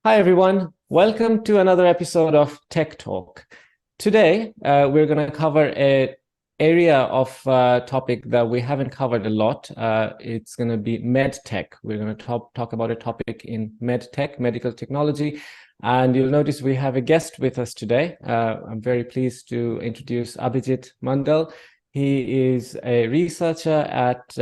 Hi, everyone. Welcome to another episode of Tech Talk. Today, we're going to cover an area of topic that we haven't covered a lot. It's going to be med tech. We're going to talk about a topic in med tech, medical technology. And you'll notice we have a guest with us today. I'm very pleased to introduce Abhijit Mondal. He is a researcher at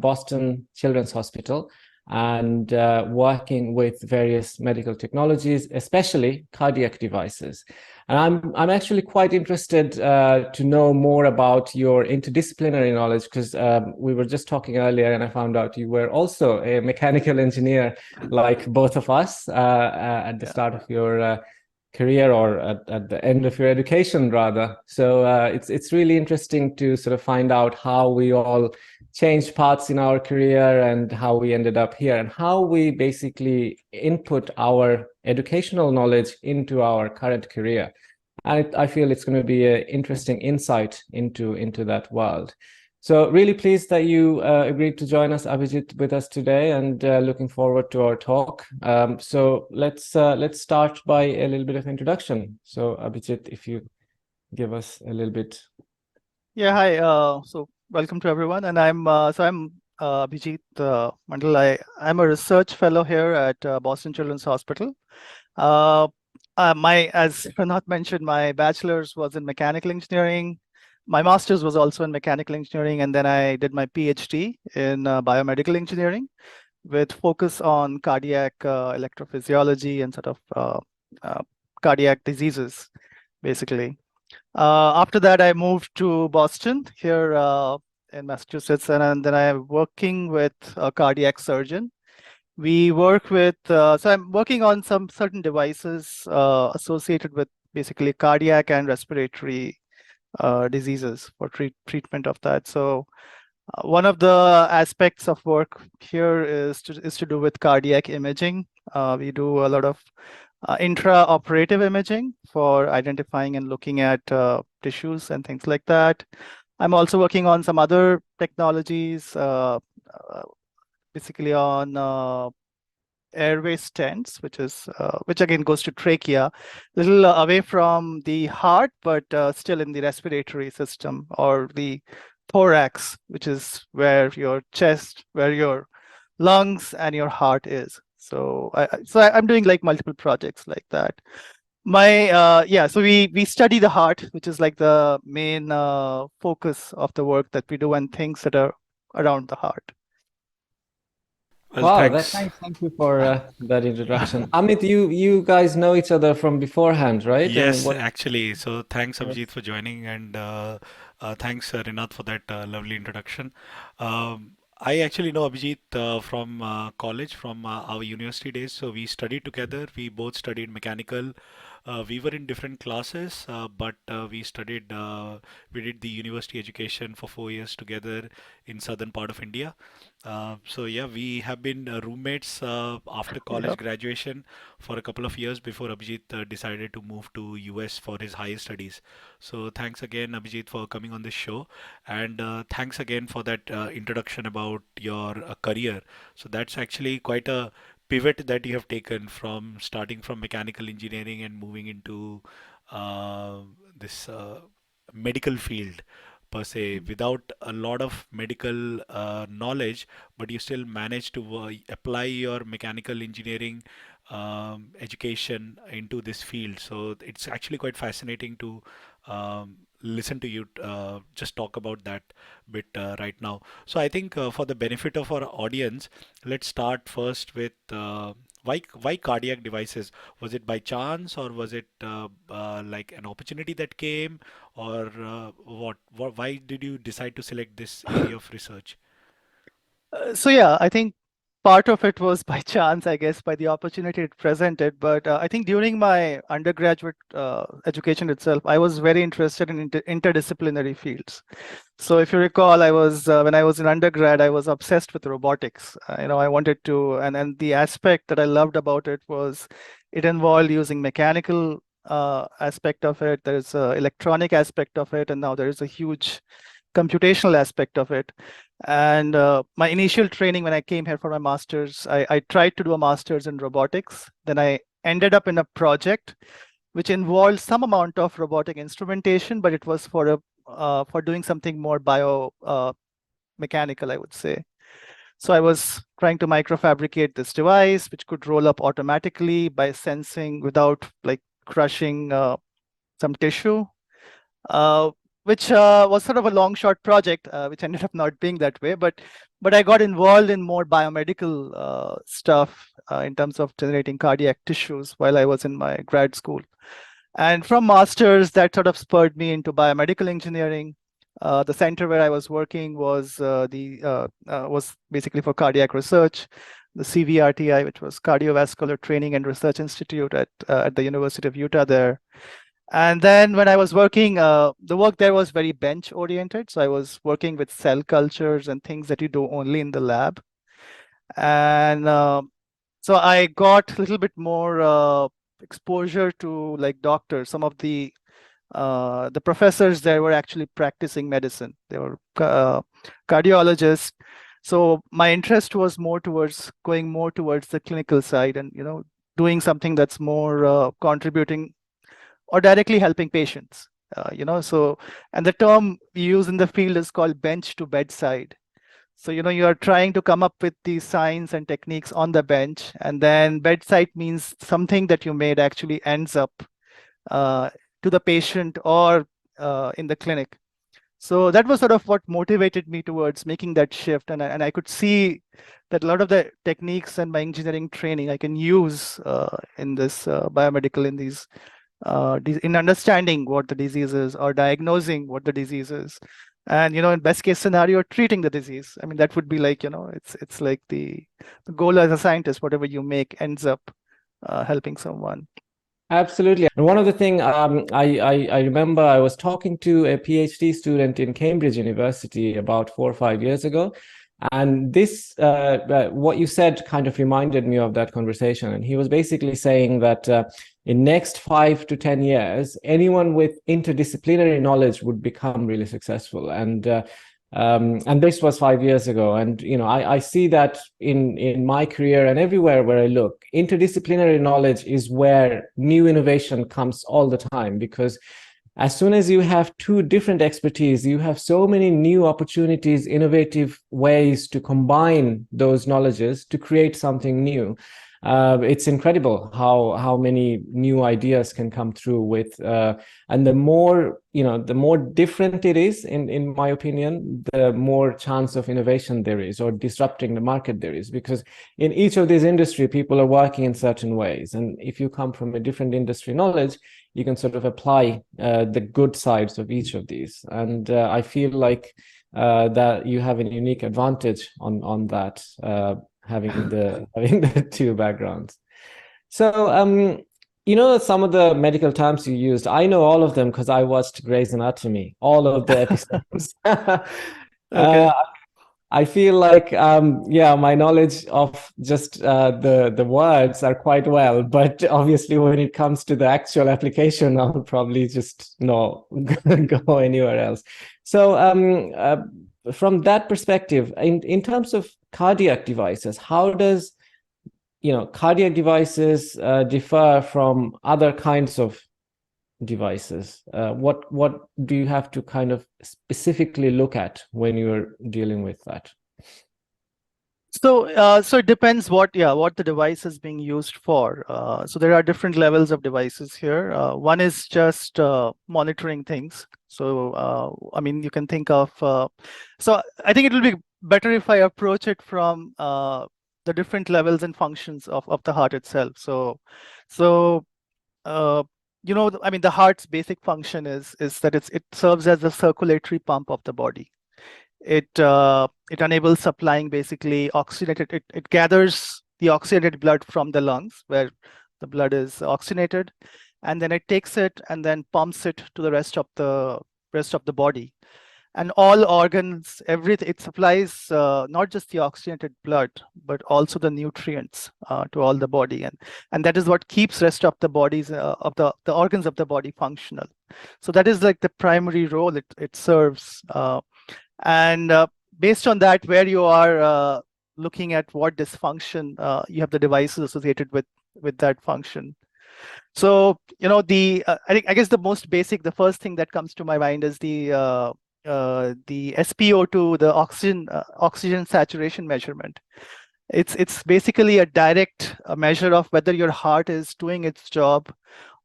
Boston Children's Hospital and working with various medical technologies, especially cardiac devices. And I'm actually quite interested to know more about your interdisciplinary knowledge, because we were just talking earlier and I found out you were also a mechanical engineer like both of us at the start of your career, or at the end of your education rather. So it's really interesting to sort of find out how we all changed paths in our career and how we ended up here, and how we basically input our educational knowledge into our current career. I feel it's going to be an interesting insight into that world. So really pleased that you agreed to join us, Abhijit, with us today, and looking forward to our talk. So let's start by a little bit of introduction. So Abhijit, if you give us a little bit. Yeah, hi. So welcome to everyone, and I'm Abhijit Mondal. I'm a research fellow here at Boston Children's Hospital. As Rinat mentioned, my bachelor's was in mechanical engineering. My master's was also in mechanical engineering, and then I did my PhD in biomedical engineering with focus on cardiac electrophysiology and sort of cardiac diseases, basically. After that, I moved to Boston here in Massachusetts, and then I'm working with a cardiac surgeon. We work with, so I'm working on some certain devices associated with basically cardiac and respiratory diseases for treatment of that. So one of the aspects of work here is to do with cardiac imaging. We do a lot of intraoperative imaging for identifying and looking at tissues and things like that. I'm also working on some other technologies, basically on airway stents, which again goes to trachea, a little away from the heart, but still in the respiratory system, or the thorax, which is where your chest, where your lungs and your heart is. So I'm doing like multiple projects like that. So we study the heart, which is like the main focus of the work that we do, and things that are around the heart. Well, Wow, thanks. thank you for that introduction. Amit, you guys know each other from beforehand, right? Yes, What? actually. So thanks, Yes. Abhijit, for joining, and thanks, Rinat, for that lovely introduction. I actually know Abhijit from college, from our university days. So we studied together. We both studied mechanical. We were in different classes, but we did the university education for 4 years together in southern part of India. So yeah, we have been roommates after college Yep. graduation for a couple of years before Abhijit decided to move to US for his higher studies. So thanks again, Abhijit, for coming on this show, and thanks again for that introduction about your career. So that's actually quite a pivot that you have taken from starting from mechanical engineering and moving into uh, this medical field per se, without a lot of medical knowledge, but you still manage to apply your mechanical engineering education into this field. So it's actually quite fascinating to listen to you just talk about that bit right now. So I think for the benefit of our audience, let's start first with why cardiac devices? Was it by chance, or was it like an opportunity that came, or what? Why did you decide to select this area of research? So yeah, I think part of it was by chance, I guess, by the opportunity it presented. But I think during my undergraduate education itself, I was very interested in interdisciplinary fields. So if you recall, I was when I was in undergrad, I was obsessed with robotics. I wanted to, and the aspect that I loved about it was it involved using mechanical aspect of it. There's a electronic aspect of it, and now there is a huge computational aspect of it. And my initial training when I came here for my master's, I tried to do a master's in robotics. Then I ended up in a project which involved some amount of robotic instrumentation, but it was for doing something more mechanical, I would say. So I was trying to microfabricate this device, which could roll up automatically by sensing without like crushing some tissue, which was sort of a long shot project, which ended up not being that way. But I got involved in more biomedical stuff in terms of generating cardiac tissues while I was in my grad school. And from masters, that sort of spurred me into biomedical engineering. The center where I was working was was basically for cardiac research, the CVRTI, which was Cardiovascular Training and Research Institute at the University of Utah there. And then when I was working, the work there was very bench oriented. So I was working with cell cultures and things that you do only in the lab. And so I got a little bit more exposure to like doctors. Some of the professors there were actually practicing medicine. They were cardiologists. So my interest was going more towards the clinical side and, doing something that's more contributing or directly helping patients, so, and the term we use in the field is called bench to bedside. So, you are trying to come up with these science and techniques on the bench, and then bedside means something that you made actually ends up to the patient or in the clinic. So that was sort of what motivated me towards making that shift. And I could see that a lot of the techniques and my engineering training I can use in this biomedical, in these in understanding what the disease is or diagnosing what the disease is. And, in best case scenario, treating the disease. I mean, that would be like, it's like the goal as a scientist, whatever you make ends up helping someone. Absolutely. And one of the things I remember I was talking to a PhD student in Cambridge University about 4 or 5 years ago. And this, what you said kind of reminded me of that conversation. And he was basically saying that in next 5 to 10 years, anyone with interdisciplinary knowledge would become really successful. And this was 5 years ago. And, I see that in my career and everywhere where I look, interdisciplinary knowledge is where new innovation comes all the time, because as soon as you have two different expertise, you have so many new opportunities, innovative ways to combine those knowledges to create something new. It's incredible how many new ideas can come through with, and the more different it is, in my opinion, the more chance of innovation there is, or disrupting the market there is, because in each of these industry, people are working in certain ways. And if you come from a different industry knowledge, you can sort of apply the good sides of each of these. And I feel like that you have a unique advantage on that, having the two backgrounds. So some of the medical terms you used, I know all of them because I watched Grey's Anatomy, all of the episodes. Okay. I feel like my knowledge of just the words are quite well, but obviously when it comes to the actual application, I'll probably just not go anywhere else. So from that perspective, in terms of cardiac devices, how does cardiac devices differ from other kinds of devices? What do you have to kind of specifically look at when you're dealing with that? So it depends what the device is being used for. So there are different levels of devices here. One is just monitoring things. So I mean, you can think of. So I think it will be better if I approach it from the different levels and functions of the heart itself. So I mean, the heart's basic function is that it serves as the circulatory pump of the body. It enables supplying basically oxygenated. It gathers the oxygenated blood from the lungs where the blood is oxygenated, and then it takes it and then pumps it to the rest of the body. And all organs, everything, it supplies not just the oxygenated blood, but also the nutrients to all the body. And that is what keeps rest of the bodies, of the organs of the body functional. So that is like the primary role it serves. And based on that, where you are looking at what dysfunction, you have the devices associated with with that function. So, I guess the most basic, the first thing that comes to my mind is the SpO2, the oxygen saturation measurement. It's basically a direct measure of whether your heart is doing its job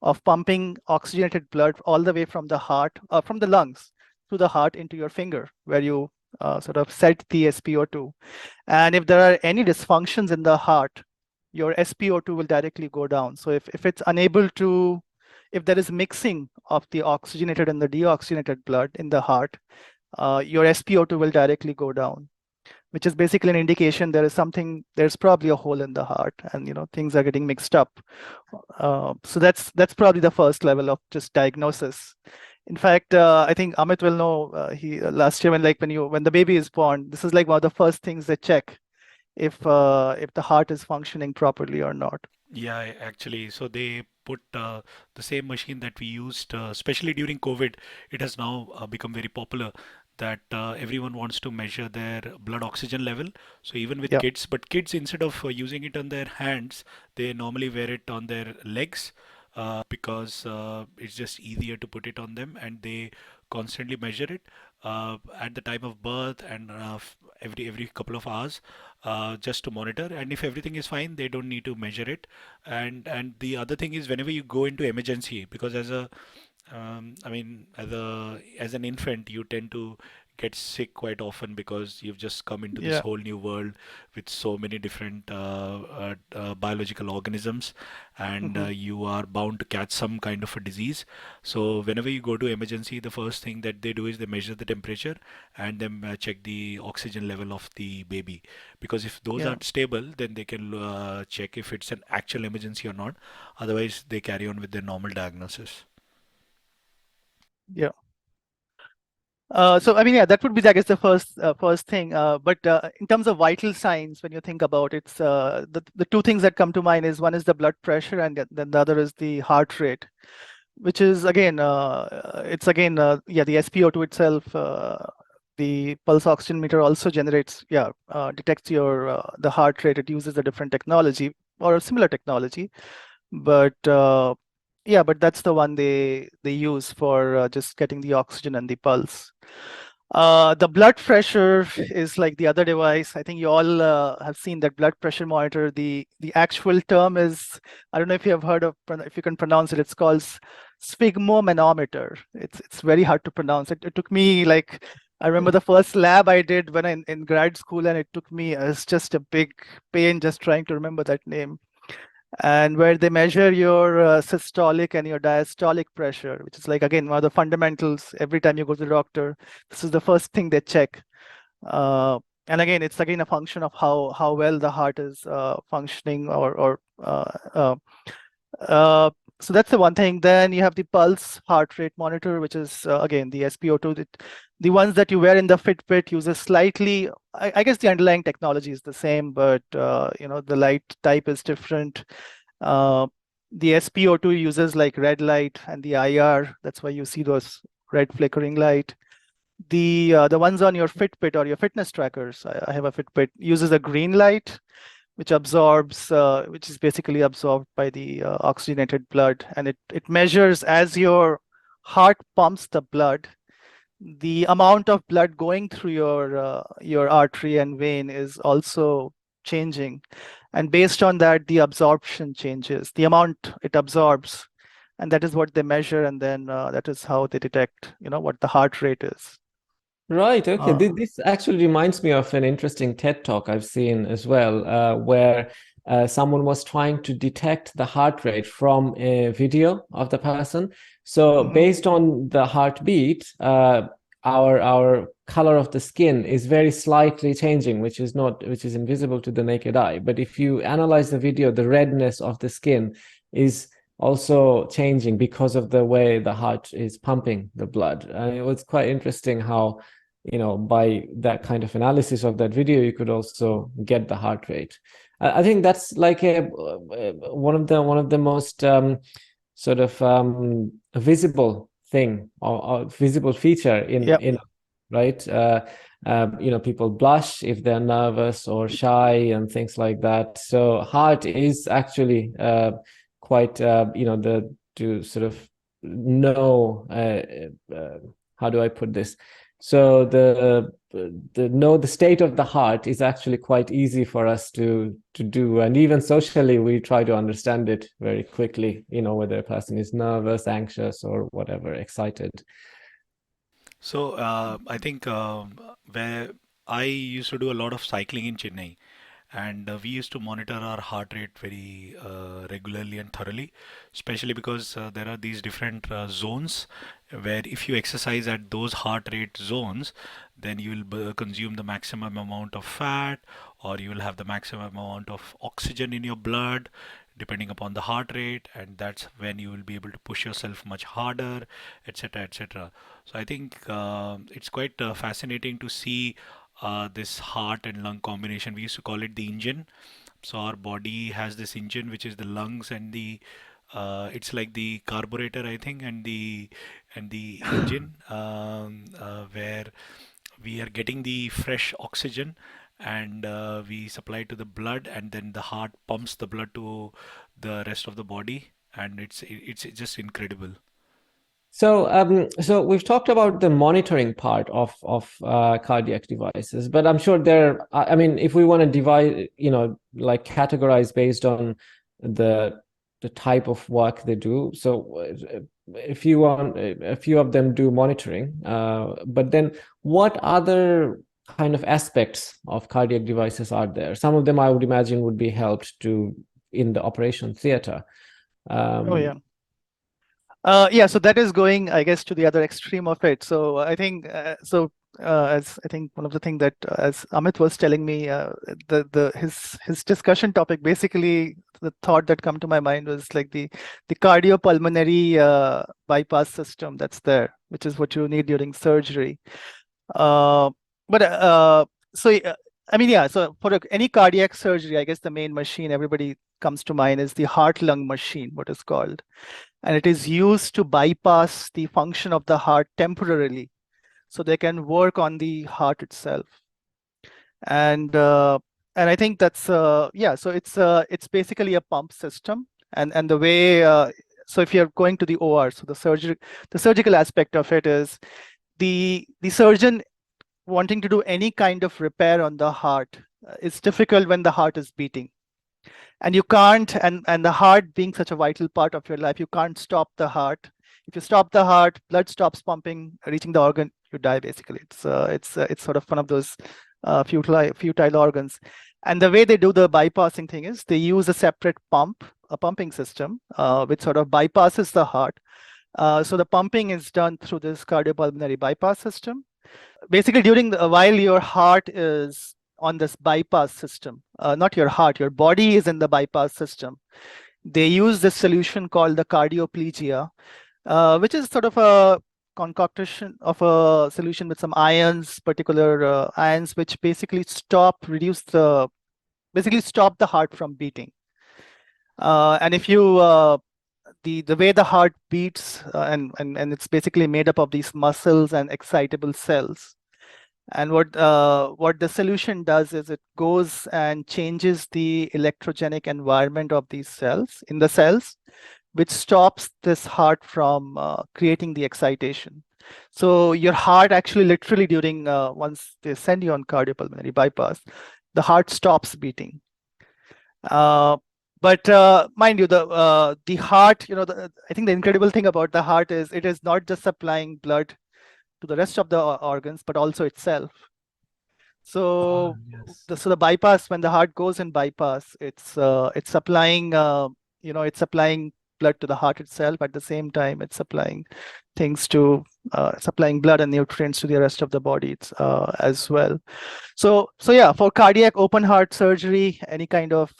of pumping oxygenated blood all the way from the heart, from the lungs to the heart into your finger, where you sort of set the SpO2. And if there are any dysfunctions in the heart, your SpO2 will directly go down. So if it's unable to, if there is mixing of the oxygenated and the deoxygenated blood in the heart, your SpO2 will directly go down, which is basically an indication there's probably a hole in the heart, and things are getting mixed up. So that's probably the first level of just diagnosis. In fact, I think Amit will know. He last year when the baby is born, this is like one of the first things they check if the heart is functioning properly or not. Yeah, actually, so they put the same machine that we used, especially during COVID. It has now become very popular that everyone wants to measure their blood oxygen level. So even with Yeah. kids, but kids, instead of using it on their hands, they normally wear it on their legs because it's just easier to put it on them, and they constantly measure it at the time of birth and every couple of hours just to monitor. And if everything is fine, they don't need to measure it. And the other thing is, whenever you go into emergency, because as an infant, you tend to get sick quite often because you've just come into this Yeah. whole new world with so many different biological organisms, and Mhm. you are bound to catch some kind of a disease. So whenever you go to emergency, the first thing that they do is they measure the temperature and then check the oxygen level of the baby. Because if those Yeah. are stable, then they can check if it's an actual emergency or not. Otherwise, they carry on with their normal diagnosis. Yeah. So I mean, yeah, that would be, I guess, the first thing. But in terms of vital signs, when you think about it, it's the two things that come to mind is, one is the blood pressure, and then the other is the heart rate, which is again, it's again, yeah, the SpO2 itself. The pulse oxygen meter also detects your the heart rate. It uses a different technology or a similar technology, but yeah, but that's the one they use for just getting the oxygen and the pulse. The blood pressure is like the other device. I think you all have seen that blood pressure monitor. The actual term is, I don't know if you have heard of, if you can pronounce it. It's called Sphygmomanometer. It's very hard to pronounce. It took me like, I remember the first lab I did when in grad school, and it took me, it's just a big pain just trying to remember that name. And where they measure your systolic and your diastolic pressure, which is like, again, one of the fundamentals. Every time you go to the doctor, this is the first thing they check. And again, it's again a function of how well the heart is functioning, or so that's the one thing. Then you have the pulse heart rate monitor, which is again the SpO2. The ones that you wear in the Fitbit uses slightly, I guess the underlying technology is the same, but the light type is different. The SpO2 uses like red light and the IR. That's why you see those red flickering light. The ones on your Fitbit or your fitness trackers, I have a Fitbit, uses a green light, which is basically absorbed by the oxygenated blood, and it measures, as your heart pumps the blood, the amount of blood going through your artery and vein is also changing, and based on that, the absorption changes, the amount it absorbs, and that is what they measure, and then that is how they detect, what the heart rate is. Right. Okay. Uh, This actually reminds me of an interesting TED talk I've seen as well, where someone was trying to detect the heart rate from a video of the person. So mhm. based on the heartbeat, our color of the skin is very slightly changing, which is invisible to the naked eye. But if you analyze the video, the redness of the skin is also changing because of the way the heart is pumping the blood. And it was quite interesting how, by that kind of analysis of that video, you could also get the heart rate. I think that's like one of the most visible thing or visible feature Yep. in, right? People blush if they're nervous or shy and things like that. So heart is actually quite, to sort of know, how do I put this? So the state of the heart is actually quite easy for us to do, and even socially we try to understand it very quickly, whether a person is nervous, anxious, or whatever, excited. So I think where I used to do a lot of cycling in Chennai, and we used to monitor our heart rate very regularly and thoroughly, especially because there are these different zones where if you exercise at those heart rate zones, then you will consume the maximum amount of fat, or you will have the maximum amount of oxygen in your blood depending upon the heart rate, and that's when you will be able to push yourself much harder, etc., etc. So I think it's quite fascinating to see this heart and lung combination. We used to call it the engine. So our body has this engine, which is the lungs and the it's like the carburetor, I think, and the engine, where we are getting the fresh oxygen, and we supply it to the blood, and then the heart pumps the blood to the rest of the body, and it's just incredible. So we've talked about the monitoring part of cardiac devices, but I'm sure I mean, if we want to divide, like categorize based on the type of work they do. So a few of them do monitoring, but then what other kind of aspects of cardiac devices are there? Some of them I would imagine would be helped in the operation theater. Oh yeah. Yeah, so that is going, I guess, to the other extreme of it. So I think, as I think one of the things that, as Amit was telling me, his discussion topic, basically the thought that come to my mind was like the cardiopulmonary bypass system that's there, which is what you need during surgery. I mean, yeah, so for any cardiac surgery, I guess the main machine everybody comes to mind is the heart-lung machine, what is called. And it is used to bypass the function of the heart temporarily, so they can work on the heart itself. And I think that's yeah. So it's basically a pump system, and the way so if you're going to the OR, so the surgical aspect of it is the surgeon wanting to do any kind of repair on the heart. It's difficult when the heart is beating. And you can't, and the heart being such a vital part of your life, you can't stop the heart. If you stop the heart, blood stops pumping, reaching the organ, you die basically. It's sort of one of those futile organs. And the way they do the bypassing thing is they use a separate pumping system, which sort of bypasses the heart. So the pumping is done through this cardiopulmonary bypass system. Basically, while your heart is on this bypass system, not your heart, your body is in the bypass system. They use this solution called the Cardioplegia, which is sort of a concoction of a solution with some ions, particular ions, which basically stop the heart from beating. And if you the way the heart beats, and it's basically made up of these muscles and excitable cells. And what the solution does is it goes and changes the electrogenic environment of these cells, which stops this heart from creating the excitation. So your heart actually literally during, once they send you on cardiopulmonary bypass, the heart stops beating. But mind you, the heart, I think the incredible thing about the heart is it is not just supplying blood to the rest of the organs, but also itself. So, yes. So the bypass, when the heart goes in bypass, it's supplying, it's supplying blood to the heart itself. At the same time, it's supplying things to supplying blood and nutrients to the rest of the body as well. So yeah, for cardiac open heart surgery, any kind of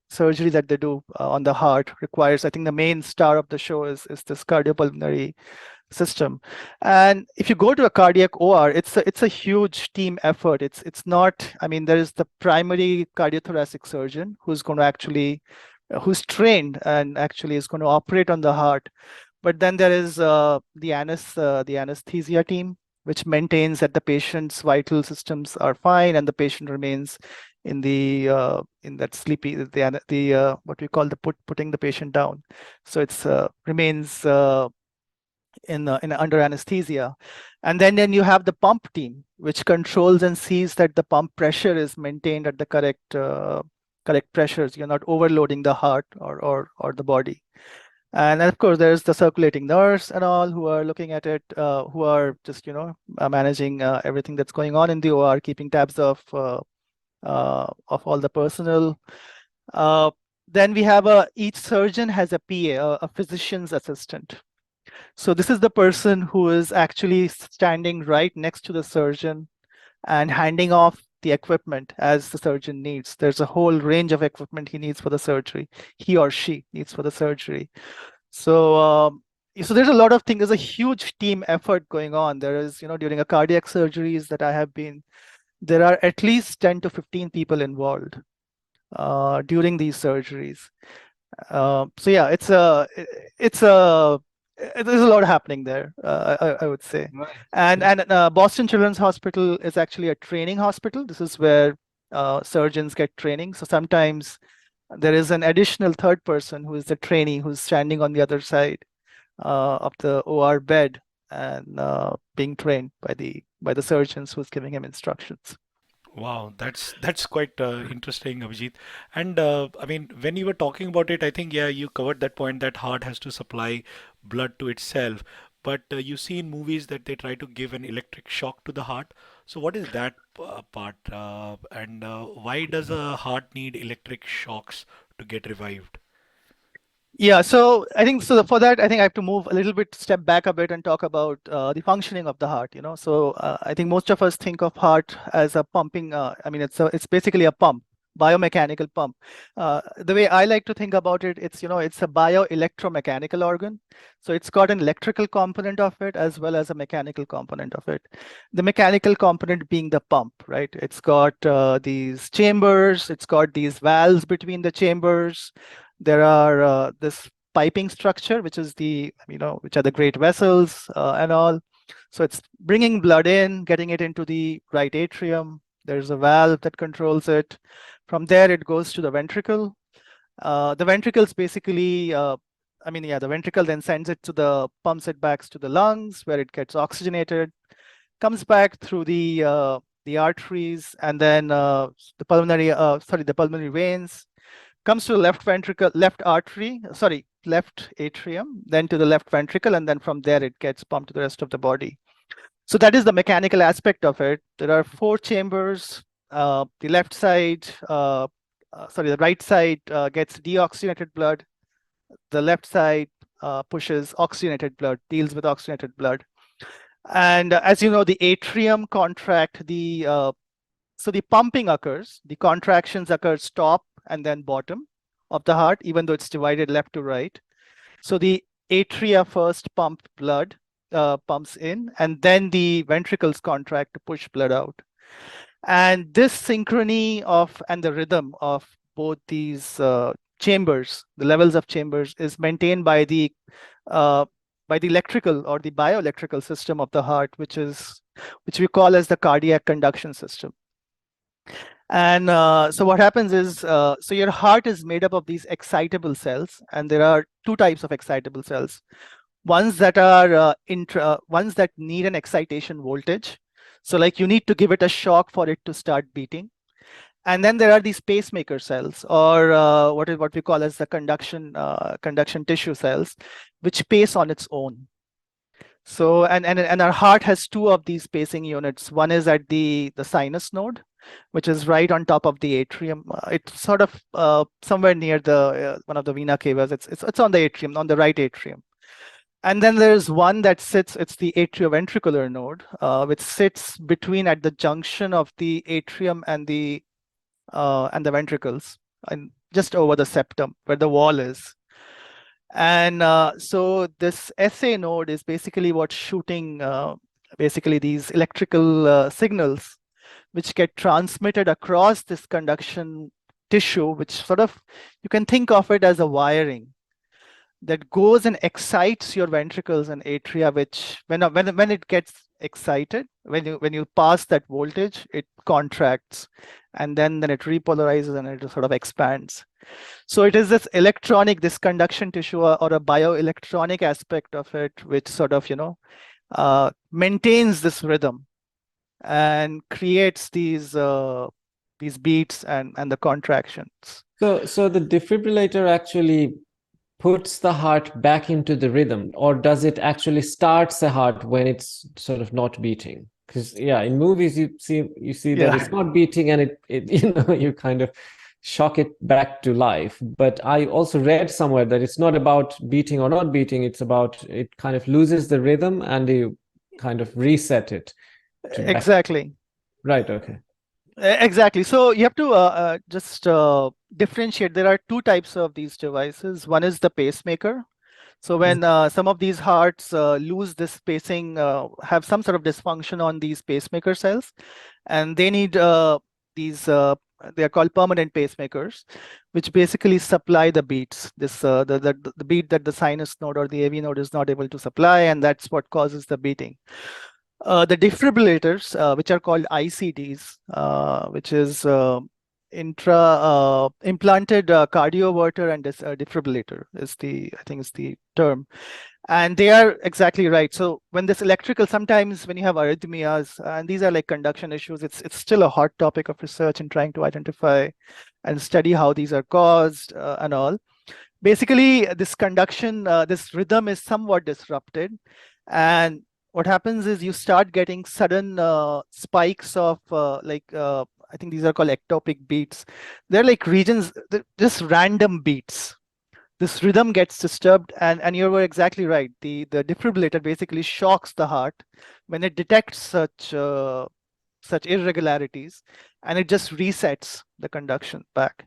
surgery that they do on the heart requires, I think the main star of the show is this cardiopulmonary system. And if you go to a cardiac OR, it's a huge team effort. It's not, I mean, there is the primary cardiothoracic surgeon who's going to actually, who's trained and actually is going to operate on the heart. But then there is the anesthesia team, which maintains that the patient's vital systems are fine and the patient remains in that sleepy, what we call the putting the patient down. So it's remains in under anesthesia. And then you have the pump team, which controls and sees that the pump pressure is maintained at the correct pressures. You're not overloading the heart or the body. And of course, there's the circulating nurse and all who are looking at it, who are just managing everything that's going on in the OR, keeping tabs of all the personnel. Then we have each surgeon has a PA, a physician's assistant. So this is the person who is actually standing right next to the surgeon and handing off the equipment as the surgeon needs. There's a whole range of equipment he needs for the surgery. He or she needs for the surgery. So so there's a lot of things. There's a huge team effort going on. There is, during a cardiac surgeries that I have been, there are at least 10 to 15 people involved during these surgeries. So yeah, there's a lot happening there, I would say. Right. And Boston Children's Hospital is actually a training hospital. This is where surgeons get training. So sometimes there is an additional third person who is the trainee who's standing on the other side of the OR bed and being trained by the surgeons who's giving him instructions. Wow, that's quite interesting, Abhijit. And I mean, when you were talking about it, I think yeah, you covered that point that heart has to supply blood to itself. But you see in movies that they try to give an electric shock to the heart. So what is that part? And why does a heart need electric shocks to get revived? Yeah, so I think for that, I think I have to move a little bit, step back a bit and talk about the functioning of the heart, So I think most of us think of heart as a pumping, I mean, it's basically a pump, biomechanical pump. The way I like to think about it, it's a bio-electromechanical organ. So it's got an electrical component of it as well as a mechanical component of it. The mechanical component being the pump, right? It's got these chambers, it's got these valves between the chambers. There are this piping structure, which is which are the great vessels and all. So it's bringing blood in, getting it into the right atrium. There's a valve that controls it. From there, it goes to the ventricle. The ventricles basically, the ventricle then pumps it back to the lungs where it gets oxygenated, comes back through the arteries and then the pulmonary veins, comes to the left atrium, then to the left ventricle, and then from there it gets pumped to the rest of the body. So that is the mechanical aspect of it. There are 4 chambers. The right side gets deoxygenated blood. The left side pushes oxygenated blood, deals with oxygenated blood. And as you know, the atrium contract, so the pumping occurs, the contractions occur top and then bottom of the heart, even though it's divided left to right. So the atria first pump blood, pumps in, and then the ventricles contract to push blood out. And this synchrony and the rhythm of both these chambers, the levels of chambers, is maintained by the electrical or the bioelectrical system of the heart, which we call as the cardiac conduction system. And so what happens is, so your heart is made up of these excitable cells, and there are 2 types of excitable cells. Ones that are ones that need an excitation voltage. So like you need to give it a shock for it to start beating. And then there are these pacemaker cells, or what we call as the conduction tissue cells, which pace on its own. So and our heart has 2 of these pacing units. One is at the sinus node, which is right on top of the atrium. It's sort of somewhere near the one of the vena cavas. It's on the atrium, on the right atrium. And then there's one that sits, it's the atrioventricular node, which sits between at the junction of the atrium and the ventricles, and just over the septum where the wall is. And so this SA node is basically what's shooting basically these electrical signals, which get transmitted across this conduction tissue, which sort of, you can think of it as a wiring that goes and excites your ventricles and atria, which when it gets excited, when you pass that voltage, it contracts, and then it repolarizes and it sort of expands. So it is this conduction tissue or a bioelectronic aspect of it, which sort of, maintains this rhythm and creates these beats and the contractions. So the defibrillator actually puts the heart back into the rhythm, or does it actually starts the heart when it's sort of not beating? Because in movies you see that it's not beating, and it you kind of shock it back to life. But I also read somewhere that it's not about beating or not beating, it's about it kind of loses the rhythm and you kind of reset it. Exactly. Right, okay. Exactly. So you have to just differentiate. There are two types of these devices. One is the pacemaker. So when some of these hearts lose this pacing, have some sort of dysfunction on these pacemaker cells, and they need these, they are called permanent pacemakers, which basically supply the beats, the beat that the sinus node or the AV node is not able to supply, and that's what causes the beating. The defibrillators, which are called ICDs, which is implanted cardioverter and defibrillator is I think is the term. And they are exactly right. So when this electrical, sometimes when you have arrhythmias, and these are like conduction issues, it's still a hot topic of research in trying to identify and study how these are caused and all. Basically, this conduction, this rhythm is somewhat disrupted, and what happens is you start getting sudden spikes of I think these are called ectopic beats. They're like regions, just random beats. This rhythm gets disturbed, and you were exactly right. The defibrillator basically shocks the heart when it detects such irregularities, and it just resets the conduction back.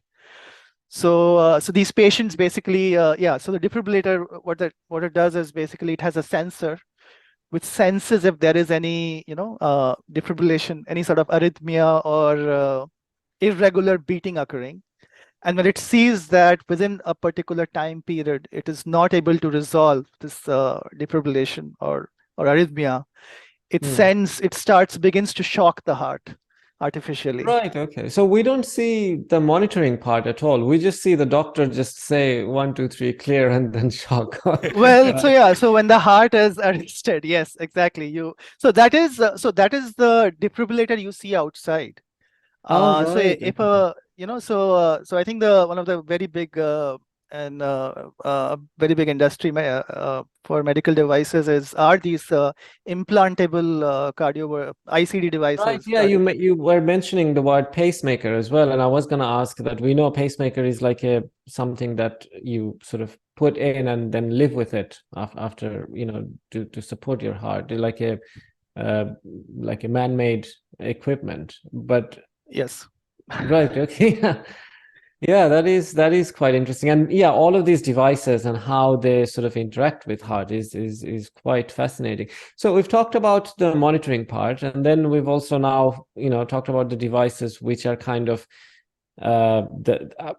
So these patients basically, so the defibrillator, what it does is basically it has a sensor which senses if there is any, defibrillation, any sort of arrhythmia or irregular beating occurring. And when it sees that within a particular time period, it is not able to resolve this defibrillation or arrhythmia, it begins to shock the heart artificially. Right, okay. So we don't see the monitoring part at all. We just see the doctor just say 1, 2, 3, clear, and then shock. Well, so when the heart is arrested, yes, exactly. So that is the defibrillator you see outside. Right. So if so I think one of the very big very big industry for medical devices are these implantable cardio ICD devices. Right. Yeah, you were mentioning the word pacemaker as well, and I was going to ask that. We know pacemaker is like something that you sort of put in and then live with it after, to support your heart, like a man-made equipment. But yes. Right. Okay. Yeah, that is quite interesting. And all of these devices and how they sort of interact with heart is quite fascinating. So we've talked about the monitoring part, and then we've also now, talked about the devices which are kind of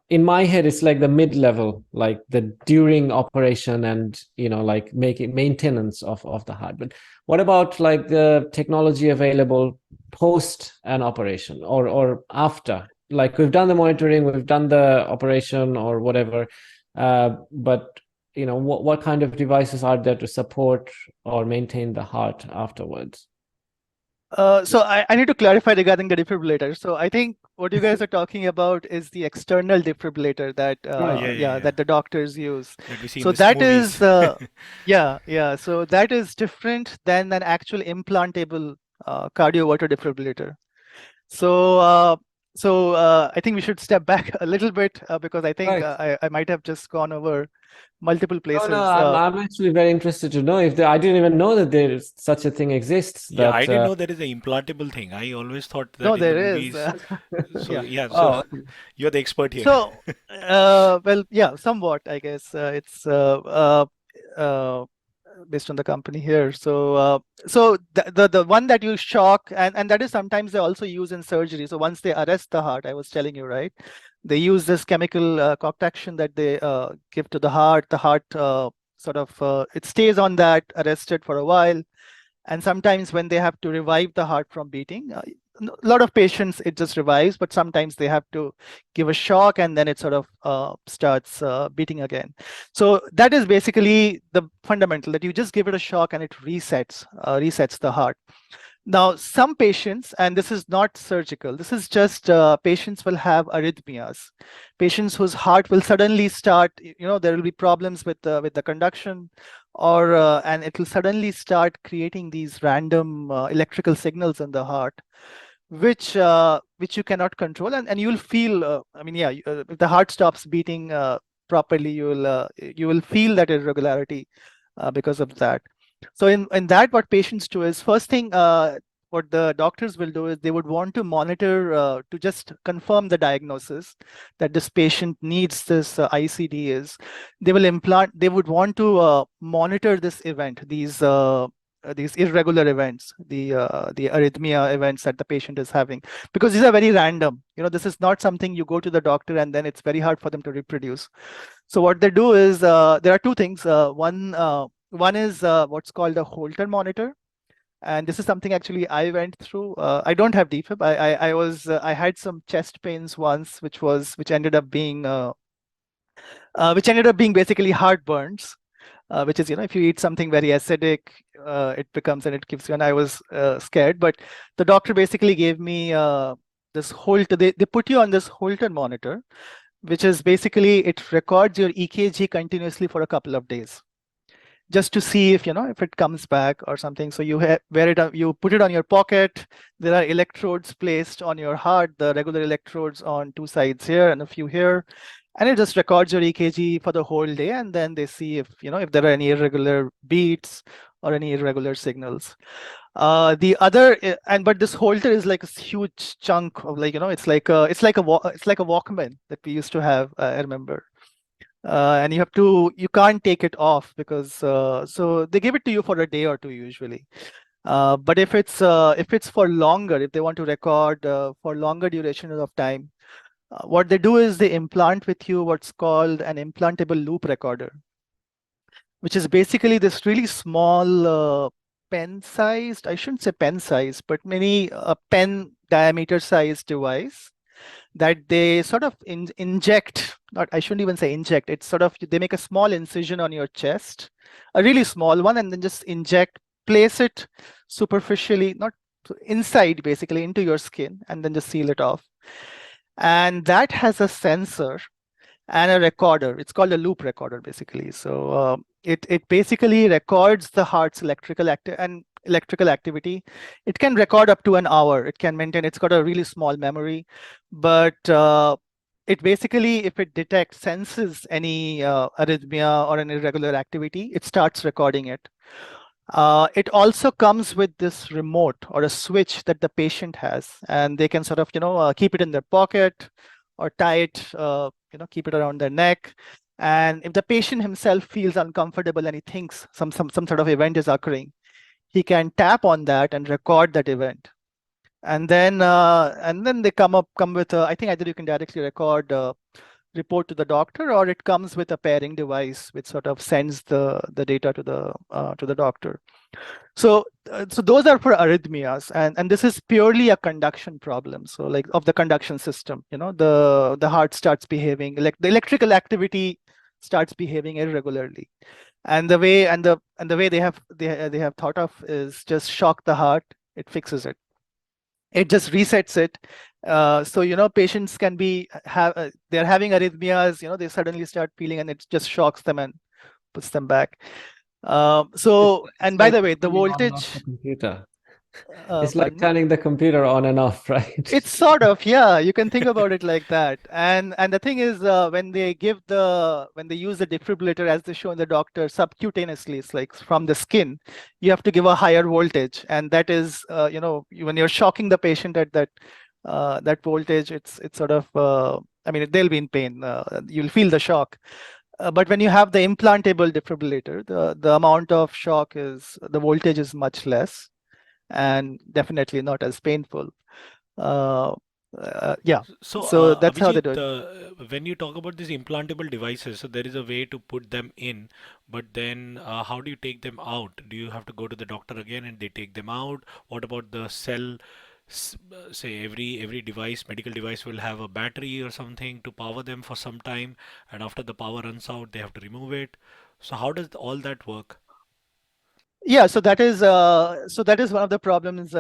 in my head, it's like the mid-level, like the during operation and, like making maintenance of the heart. But what about like the technology available post an operation or after? Like we've done the monitoring, we've done the operation or whatever, but what kind of devices are there to support or maintain the heart afterwards? So I need to clarify regarding the defibrillator. So I think what you guys are talking about is the external defibrillator that that the doctors use. So that is so that is different than an actual implantable cardioverter defibrillator. So I think we should step back a little bit because I think I might have just gone over multiple places. No, I'm actually very interested to know I didn't even know that there's such a thing exists. I didn't know there is an implantable thing. I always thought that no, in there the movies. is. So you're the expert here. So, somewhat, I guess it's based on the company here. So the one that you shock, and that is sometimes they also use in surgery. So once they arrest the heart, I was telling you, right? They use this chemical concoction that they give to the heart. The heart it stays on that arrested for a while, And sometimes when they have to revive the heart from beating, a lot of patients, it just revives, but sometimes they have to give a shock and then it sort of starts beating again. So that is basically the fundamental, that you just give it a shock and it resets the heart. Now, some patients, and this is not surgical, this is just patients will have arrhythmias. Patients whose heart will suddenly start, there will be problems with the conduction, or and it will suddenly start creating these random electrical signals in the heart, which you cannot control, and you will feel. If the heart stops beating properly, you will feel that irregularity because of that. So in that, what patients do is, first thing, what the doctors will do is they would want to monitor to just confirm the diagnosis that this patient needs this ICD is. They would want to monitor this event, these irregular events, the arrhythmia events that the patient is having, because these are very random. This is not something you go to the doctor and then it's very hard for them to reproduce. So what they do is, there are two things. One is what's called a Holter monitor, and this is something actually I went through. I don't have defib. I had some chest pains once, which ended up being basically heartburns, which is, if you eat something very acidic, it becomes, and it gives you. And I was scared, but the doctor basically gave me this Holter. They put you on this Holter monitor, which is basically, it records your EKG continuously for a couple of days, just to see if it comes back or something. So you you put it on your pocket. There are electrodes placed on your heart, the regular electrodes on two sides here and a few here, and it just records your EKG for the whole day. And then they see if there are any irregular beats or any irregular signals. But this Holter is like a huge chunk of, it's like a Walkman that we used to have. I remember. And you can't take it off, because so they give it to you for a day or two usually. But if it's for longer, if they want to record for longer duration of time, what they do is they implant with you what's called an implantable loop recorder, which is basically this really small pen-sized, I shouldn't say pen-sized, but many pen diameter sized device that they sort of inject, I shouldn't even say inject, it's sort of, they make a small incision on your chest, a really small one, and then just place it superficially, not inside, basically into your skin, and then just seal it off. And that has a sensor and a recorder. It's called a loop recorder, basically. So it basically records the heart's electrical activity. It can record up to an hour. It can maintain. It's got a really small memory, but it basically, if it senses any arrhythmia or an irregular activity, it starts recording it. It also comes with this remote or a switch that the patient has, and they can sort of keep it in their pocket or tie it, keep it around their neck. And if the patient himself feels uncomfortable and he thinks some sort of event is occurring, he can tap on that and record that event. And then they come with I think either you can directly record, report to the doctor, or it comes with a pairing device which sort of sends the data to the doctor. So those are for arrhythmias, and this is purely a conduction problem. So like of the conduction system, the heart starts behaving, like the electrical activity starts behaving irregularly, and the way they have thought of is just shock the heart, it fixes it. It just resets it. So patients can they're having arrhythmias, they suddenly start feeling, and it just shocks them and puts them back. And by the way, the voltage. Computer. It's like turning the computer on and off, right? It's sort of, yeah, you can think about it like that. And the thing is, when they use the defibrillator, as they show in the doctor, subcutaneously, it's like from the skin, you have to give a higher voltage. And that is, when you're shocking the patient at that voltage, it's sort of, they'll be in pain. You'll feel the shock. But when you have the implantable defibrillator, the amount of shock the voltage is much less, and definitely not as painful. Yeah. So, So that's how they Abhijit, do it. when you talk about these implantable devices, so there is a way to put them in, but then how do you take them out? Do you have to go to the doctor again and they take them out? What about the cell? Say every device, medical device will have a battery or something to power them for some time, and after the power runs out, they have to remove it. So how does all that work? Yeah, so that is one of the problems.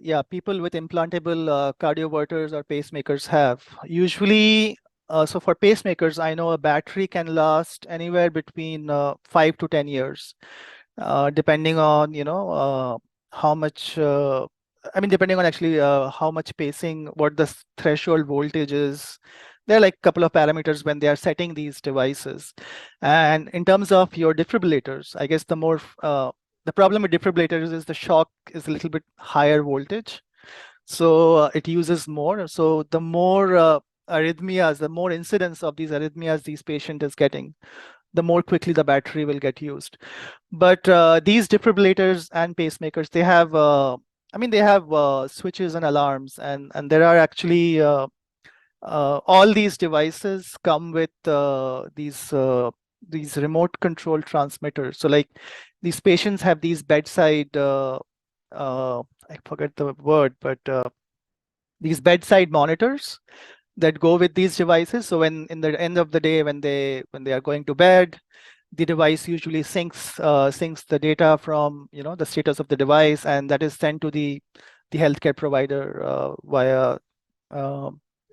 Yeah, people with implantable cardioverters or pacemakers have. Usually, so for pacemakers, I know a battery can last anywhere between 5 to 10 years, depending on how much. I mean, depending on actually how much pacing, what the threshold voltage is. There are like a couple of parameters when they are setting these devices. And in terms of your defibrillators, I guess the problem with defibrillators is the shock is a little bit higher voltage. So it uses more. So the more arrhythmias, the more incidence of these arrhythmias these patient is getting, the more quickly the battery will get used. But these defibrillators and pacemakers, they have, I mean, they have switches and alarms, and there are actually all these devices come with these remote control transmitters. So like these patients have these bedside, I forget the word, but these bedside monitors that go with these devices. So when in the end of the day, when they are going to bed, the device usually syncs the data from the status of the device, and that is sent to the healthcare provider via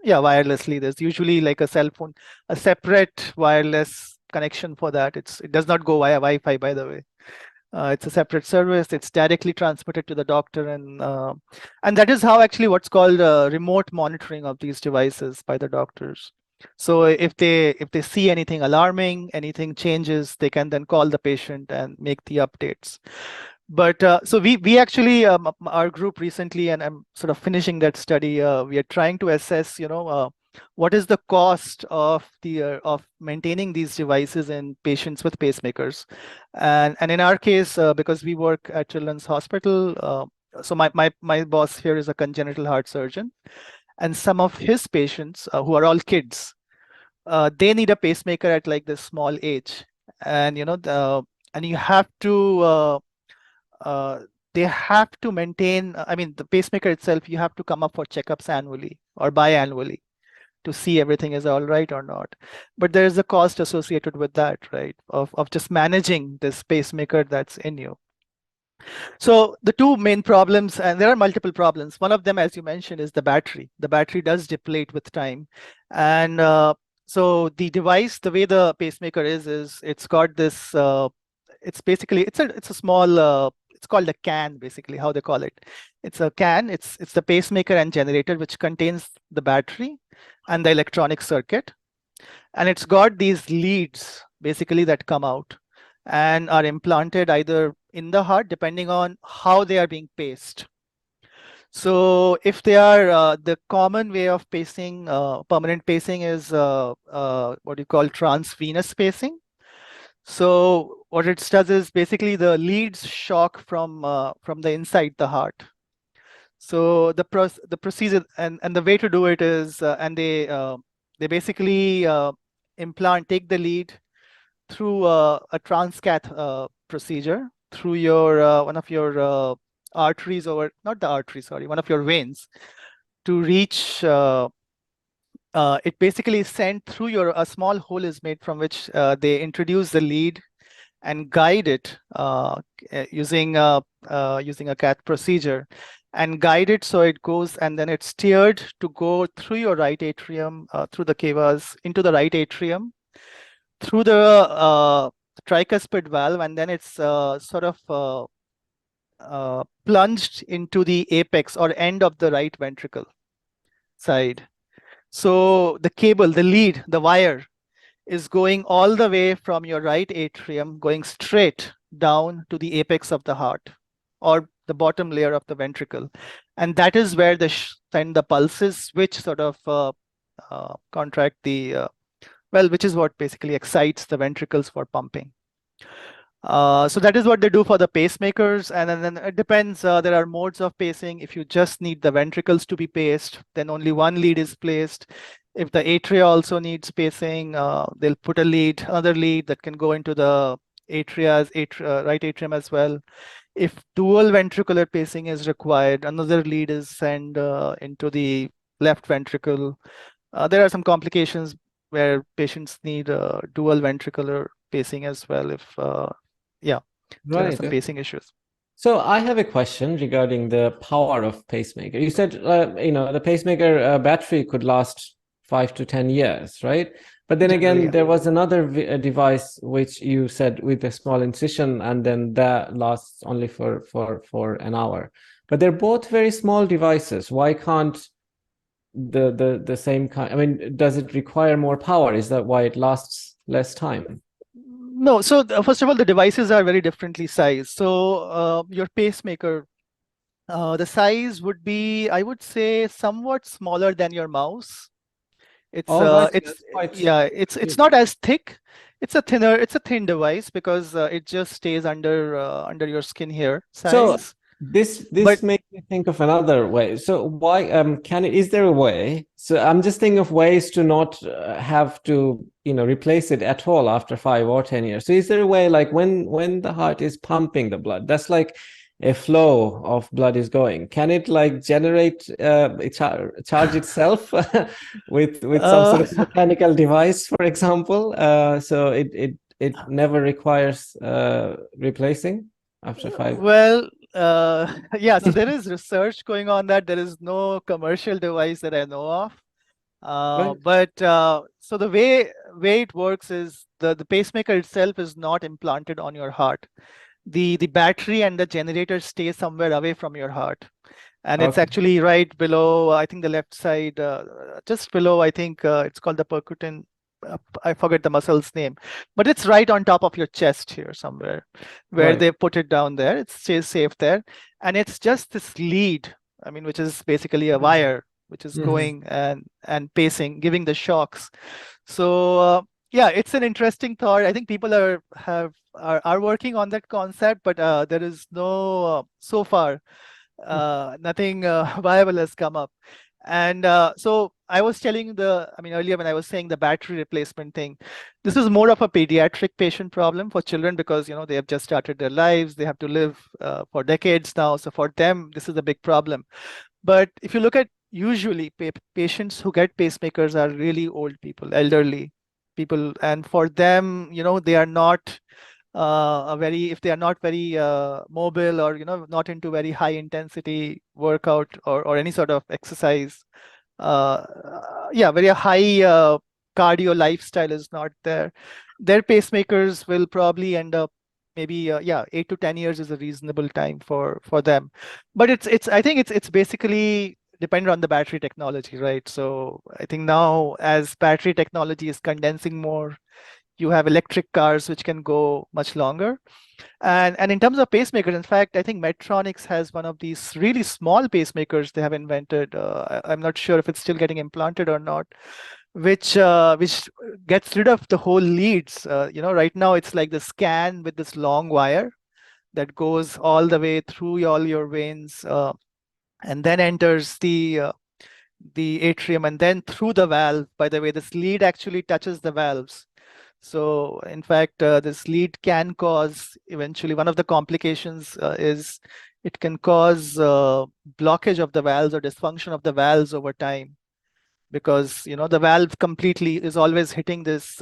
yeah, wirelessly. There's usually like a cell phone, a separate wireless connection for that. It does not go via Wi-Fi, by the way. It's a separate service. It's directly transmitted to the doctor, and that is how actually what's called remote monitoring of these devices by the doctors. So if they see anything alarming, anything changes, they can then call the patient and make the updates. But so we actually our group recently, and I'm sort of finishing that study. We are trying to assess, what is the cost of maintaining these devices in patients with pacemakers, and in our case, because we work at Children's Hospital, so my boss here is a congenital heart surgeon, and some of his patients who are all kids, they need a pacemaker at like this small age, and and you have to. Uh, they have to maintain, I mean, the pacemaker itself, you have to come up for checkups annually or biannually to see everything is all right or not. But there is a cost associated with that, right? Of just managing this pacemaker that's in you. So the two main problems, and there are multiple problems. One of them, as you mentioned, is the battery. The battery does deplete with time. And so the device, the way the pacemaker is it's got this, it's basically, it's a small, it's called a can, basically, how they call it. It's a can, it's the pacemaker and generator, which contains the battery and the electronic circuit. And it's got these leads, basically, that come out and are implanted either in the heart, depending on how they are being paced. So if they are, the common way of pacing, permanent pacing is what you call transvenous pacing. So what it does is basically the leads shock from the inside the heart. So the procedure and the way to do it is, and they basically take the lead through a transcath procedure through your one of your arteries, or not the artery, sorry, one of your veins, to reach. It basically is sent through a small hole is made from which they introduce the lead and guide it using a cath procedure, and guide it so it goes, and then it's steered to go through your right atrium, through the cavas into the right atrium, through the tricuspid valve, and then it's sort of plunged into the apex or end of the right ventricle side. So the cable, the lead, the wire is going all the way from your right atrium, going straight down to the apex of the heart or the bottom layer of the ventricle. And that is where send the pulses, which sort of contract the, well, which is what basically excites the ventricles for pumping. So that is what they do for the pacemakers, and then it depends. There are modes of pacing. If you just need the ventricles to be paced, then only one lead is placed. If the atria also needs pacing, they'll put another lead that can go into the right atrium as well. If dual ventricular pacing is required, another lead is sent into the left ventricle. There are some complications where patients need dual ventricular pacing as well. Yeah, there are Right. some pacing issues. So I have a question regarding the power of pacemaker. You said, the pacemaker battery could last 5 to 10 years, right? But then Generally, again, yeah. there was another device which you said with a small incision, and then that lasts only for an hour. But they're both very small devices. Why can't the same kind? I mean, does it require more power? Is that why it lasts less time? No, so first of all, the devices are very differently sized. So your pacemaker, the size would be, I would say, somewhat smaller than your mouse. Oh, right. So that's quite Yeah, it's not as thick. It's a thin device because it just stays under your skin here so. size. This But makes me think of another way. So why is there a way? So I'm just thinking of ways to not have to, replace it at all after 5 or 10 years. So is there a way, like when the heart is pumping the blood, that's like a flow of blood is going. Can it like generate charge itself with some sort of mechanical device, for example? So it never requires replacing after 5. well, yeah, so there is research going on that. There is no commercial device that I know of. Right. So the way it works is the pacemaker itself is not implanted on your heart. The battery and the generator stay somewhere away from your heart, and it's Okay. actually right below, I think, the left side, just below, I think, it's called the percutin. I forget the muscle's name, but it's right on top of your chest here somewhere, where Right. they put it down there. It stays safe there, and it's just this lead, I mean, which is basically a wire which is going and pacing, giving the shocks. So yeah, it's an interesting thought. I think people are working on that concept, but there is no so far nothing viable has come up. And so I was telling earlier when I was saying the battery replacement thing, this is more of a pediatric patient problem for children because, they have just started their lives. They have to live for decades now. So for them, this is a big problem. But if you look at usually patients who get pacemakers are really old people, elderly people. And for them, they are not if they are not very mobile or not into very high intensity workout or any sort of exercise, yeah, very high cardio lifestyle is not there, their pacemakers will probably end up maybe 8 to 10 years is a reasonable time for them. But I think it's basically dependent on the battery technology, right? So I think now as battery technology is condensing more, you have electric cars which can go much longer. And in terms of pacemakers, in fact, I think Medtronic has one of these really small pacemakers they have invented. I'm not sure if it's still getting implanted or not, which gets rid of the whole leads. Right now it's like the scan with this long wire that goes all the way through all your veins, and then enters the atrium and then through the valve. By the way, this lead actually touches the valves. So in fact, this lead can cause, eventually, one of the complications is it can cause blockage of the valves or dysfunction of the valves over time, because the valve completely is always hitting this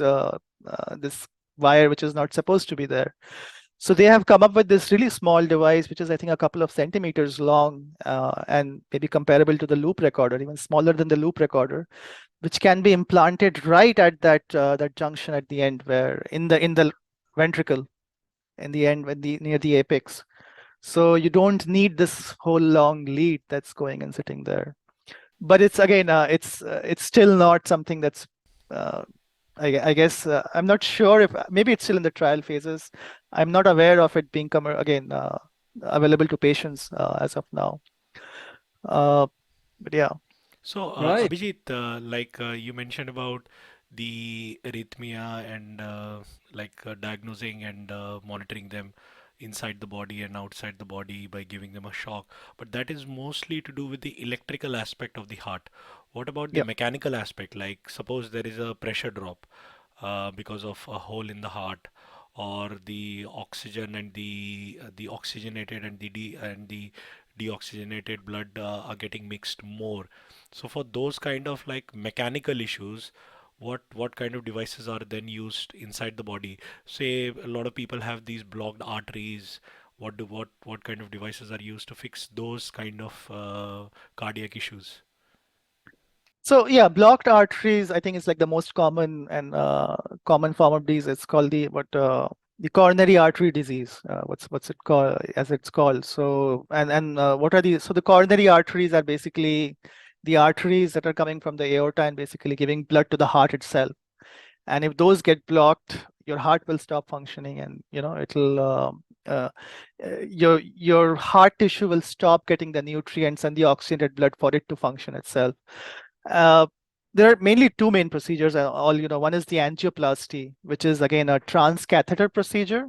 wire which is not supposed to be there. So they have come up with this really small device, which is, I think, a couple of centimeters long, and maybe comparable to the loop recorder, even smaller than the loop recorder, which can be implanted right at that junction at the end, where in the ventricle, in the end, near the apex. So you don't need this whole long lead that's going and sitting there. But it's again, it's still not something that's I guess I'm not sure if maybe it's still in the trial phases. I'm not aware of it being available to patients as of now. But yeah. So, Right. Abhijit, like you mentioned about the arrhythmia and diagnosing and monitoring them inside the body and outside the body by giving them a shock. But that is mostly to do with the electrical aspect of the heart. What about the Yep. mechanical aspect? Like suppose there is a pressure drop because of a hole in the heart, or the oxygen and the oxygenated and the deoxygenated blood are getting mixed more. So for those kind of like mechanical issues, what kind of devices are then used inside the body? Say a lot of people have these blocked arteries. What kind of devices are used to fix those kind of cardiac issues? So yeah, blocked arteries, I think, is like the most common and common form of disease. It's called the coronary artery disease. What's it called, as it's called? So what are the the coronary arteries are basically the arteries that are coming from the aorta and basically giving blood to the heart itself. And if those get blocked, your heart will stop functioning, and it'll your heart tissue will stop getting the nutrients and the oxygenated blood for it to function itself. Uh, there are mainly two main procedures. One is the angioplasty, which is again a transcatheter procedure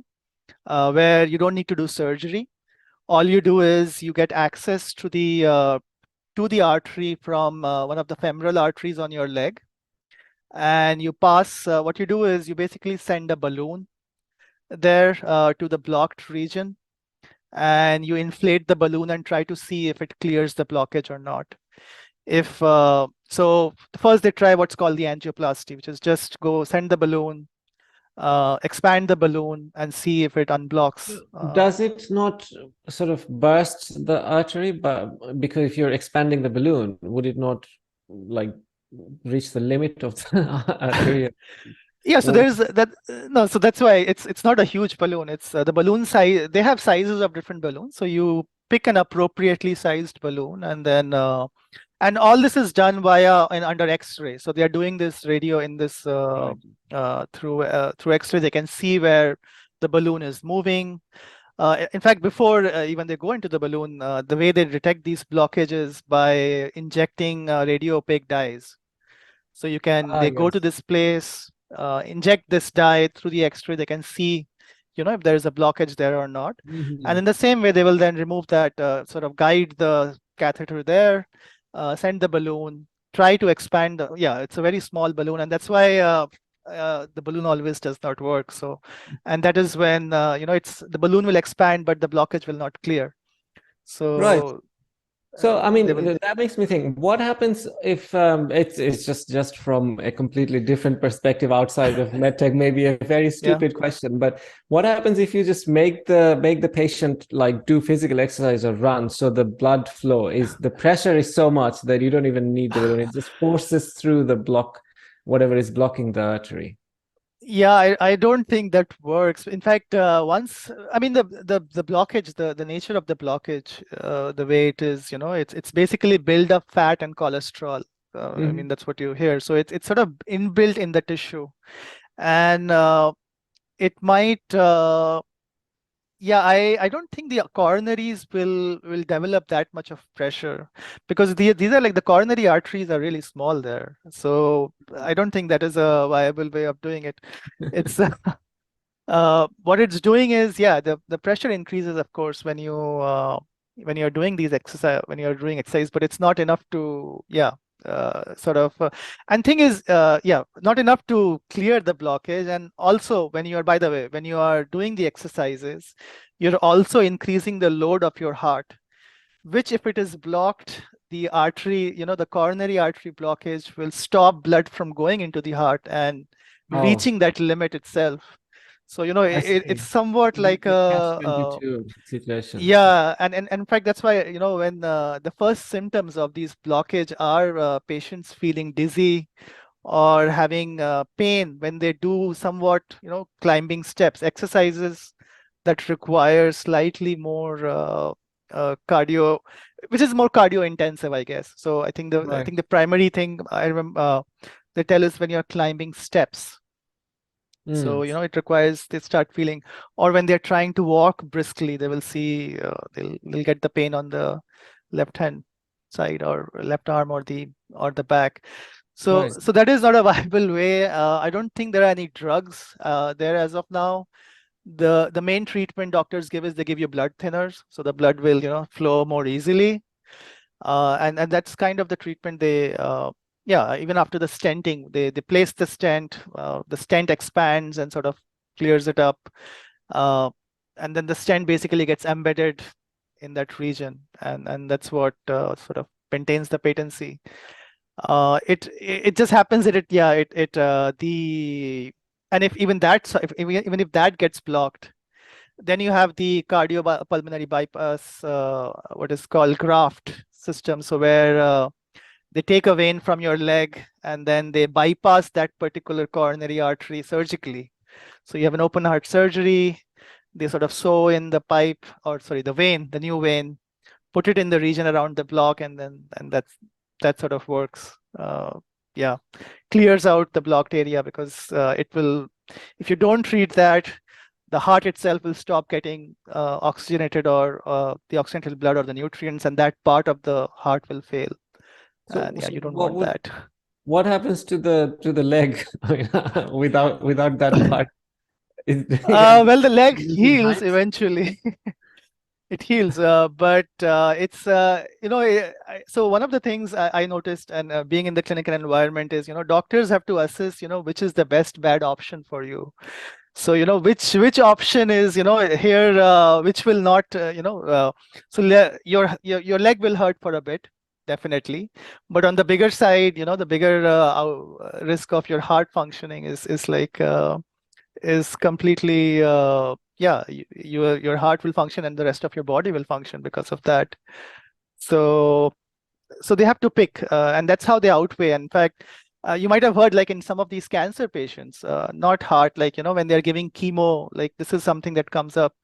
where you don't need to do surgery. All you do is you get access to the artery from one of the femoral arteries on your leg, and you pass. What you do is you basically send a balloon there to the blocked region, and you inflate the balloon and try to see if it clears the blockage or not. If so, first they try what's called the angioplasty, which is just go send the balloon, expand the balloon, and see if it unblocks. Does it not sort of burst the artery? But because if you're expanding the balloon, would it not like reach the limit of the area? Yeah, so Or- there's that. No, so that's why it's not a huge balloon. It's the balloon size. They have sizes of different balloons, so you pick an appropriately sized balloon, and then and all this is done via and under X-ray. So they are doing this radio in this through X-ray. They can see where the balloon is moving. In fact, before even they go into the balloon, the way they detect these blockages by injecting radiopaque dyes. So they go to yes. this place, inject this dye through the X-ray. They can see, if there is a blockage there or not. Mhm. And in the same way, they will then remove that, sort of guide the catheter there, send the balloon, try to expand. Yeah, it's a very small balloon, and that's why the balloon always does not work. So, and that is when it's the balloon will expand, but the blockage will not clear. Right. So, So, I mean, they will. that makes me think, what happens if it's just from a completely different perspective outside of medtech, maybe a very stupid question, but what happens if you just make the patient like do physical exercise or run, so the blood flow the pressure is so much that you don't even need the balloon, it just forces through the block, whatever is blocking the artery. Yeah, I don't think that works. In fact, I mean, the blockage, the nature of the blockage, the way it is, it's basically build up fat and cholesterol. I mean, that's what you hear. So it's sort of inbuilt in the tissue, and it might. Yeah, I don't think the coronaries will develop that much of pressure, because these are like the coronary arteries are really small there. So I don't think that is a viable way of doing it. It's what it's doing is, yeah, the pressure increases, of course, when you're doing exercise, but it's not enough to, yeah, sort of. And thing is, yeah, not enough to clear the blockage. And also, by the way, when you are doing the exercises, you're also increasing the load of your heart, which, if it is blocked, the artery, the coronary artery blockage will stop blood from going into the heart and Oh, reaching that limit itself. So, I it's see. somewhat like The a catch-22 situation. yeah, and in fact, that's why, when the first symptoms of these blockage are patients feeling dizzy or having pain when they do somewhat, climbing steps, exercises that require slightly more cardio, which is more cardio intensive, I guess. So I think Right. the primary thing I remember they tell us when you're climbing steps. So, it requires they start feeling, or when they're trying to walk briskly, they will see they'll get the pain on the left hand side or left arm or the back. So, Right. so that is not a viable way. I don't think there are any drugs there as of now. The main treatment doctors give is they give you blood thinners, so the blood will, flow more easily. And that's kind of the treatment they, yeah, even after the stenting, they place the stent expands and sort of clears it up. And then the stent basically gets embedded in that region, and that's what sort of maintains the patency. It just happens that and if even that, so even if that gets blocked, then you have the cardiopulmonary bypass, what is called graft system. So where they take a vein from your leg and then they bypass that particular coronary artery surgically. So you have an open heart surgery. They sort of sew in the pipe, or sorry, the vein, the new vein, put it in the region around the block, and that sort of works. Yeah, clears out the blocked area, because it will, if you don't treat that, the heart itself will stop getting oxygenated, or the oxygenated blood or the nutrients, and that part of the heart will fail. So, And yeah, so you don't want that. what happens to the leg without that part? Well, the leg Losing heals height? eventually. It heals, but it's so one of the things I noticed, and being in the clinical environment, is doctors have to assess which is the best bad option for you. So which option is here, which will not so your leg will hurt for a bit, definitely, but on the bigger side, the bigger risk of your heart functioning is completely yeah, your heart will function and the rest of your body will function because of that. So they have to pick, and that's how they outweigh. In fact, you might have heard, like in some of these cancer patients, not heart, like when they're giving chemo, like this is something that comes up.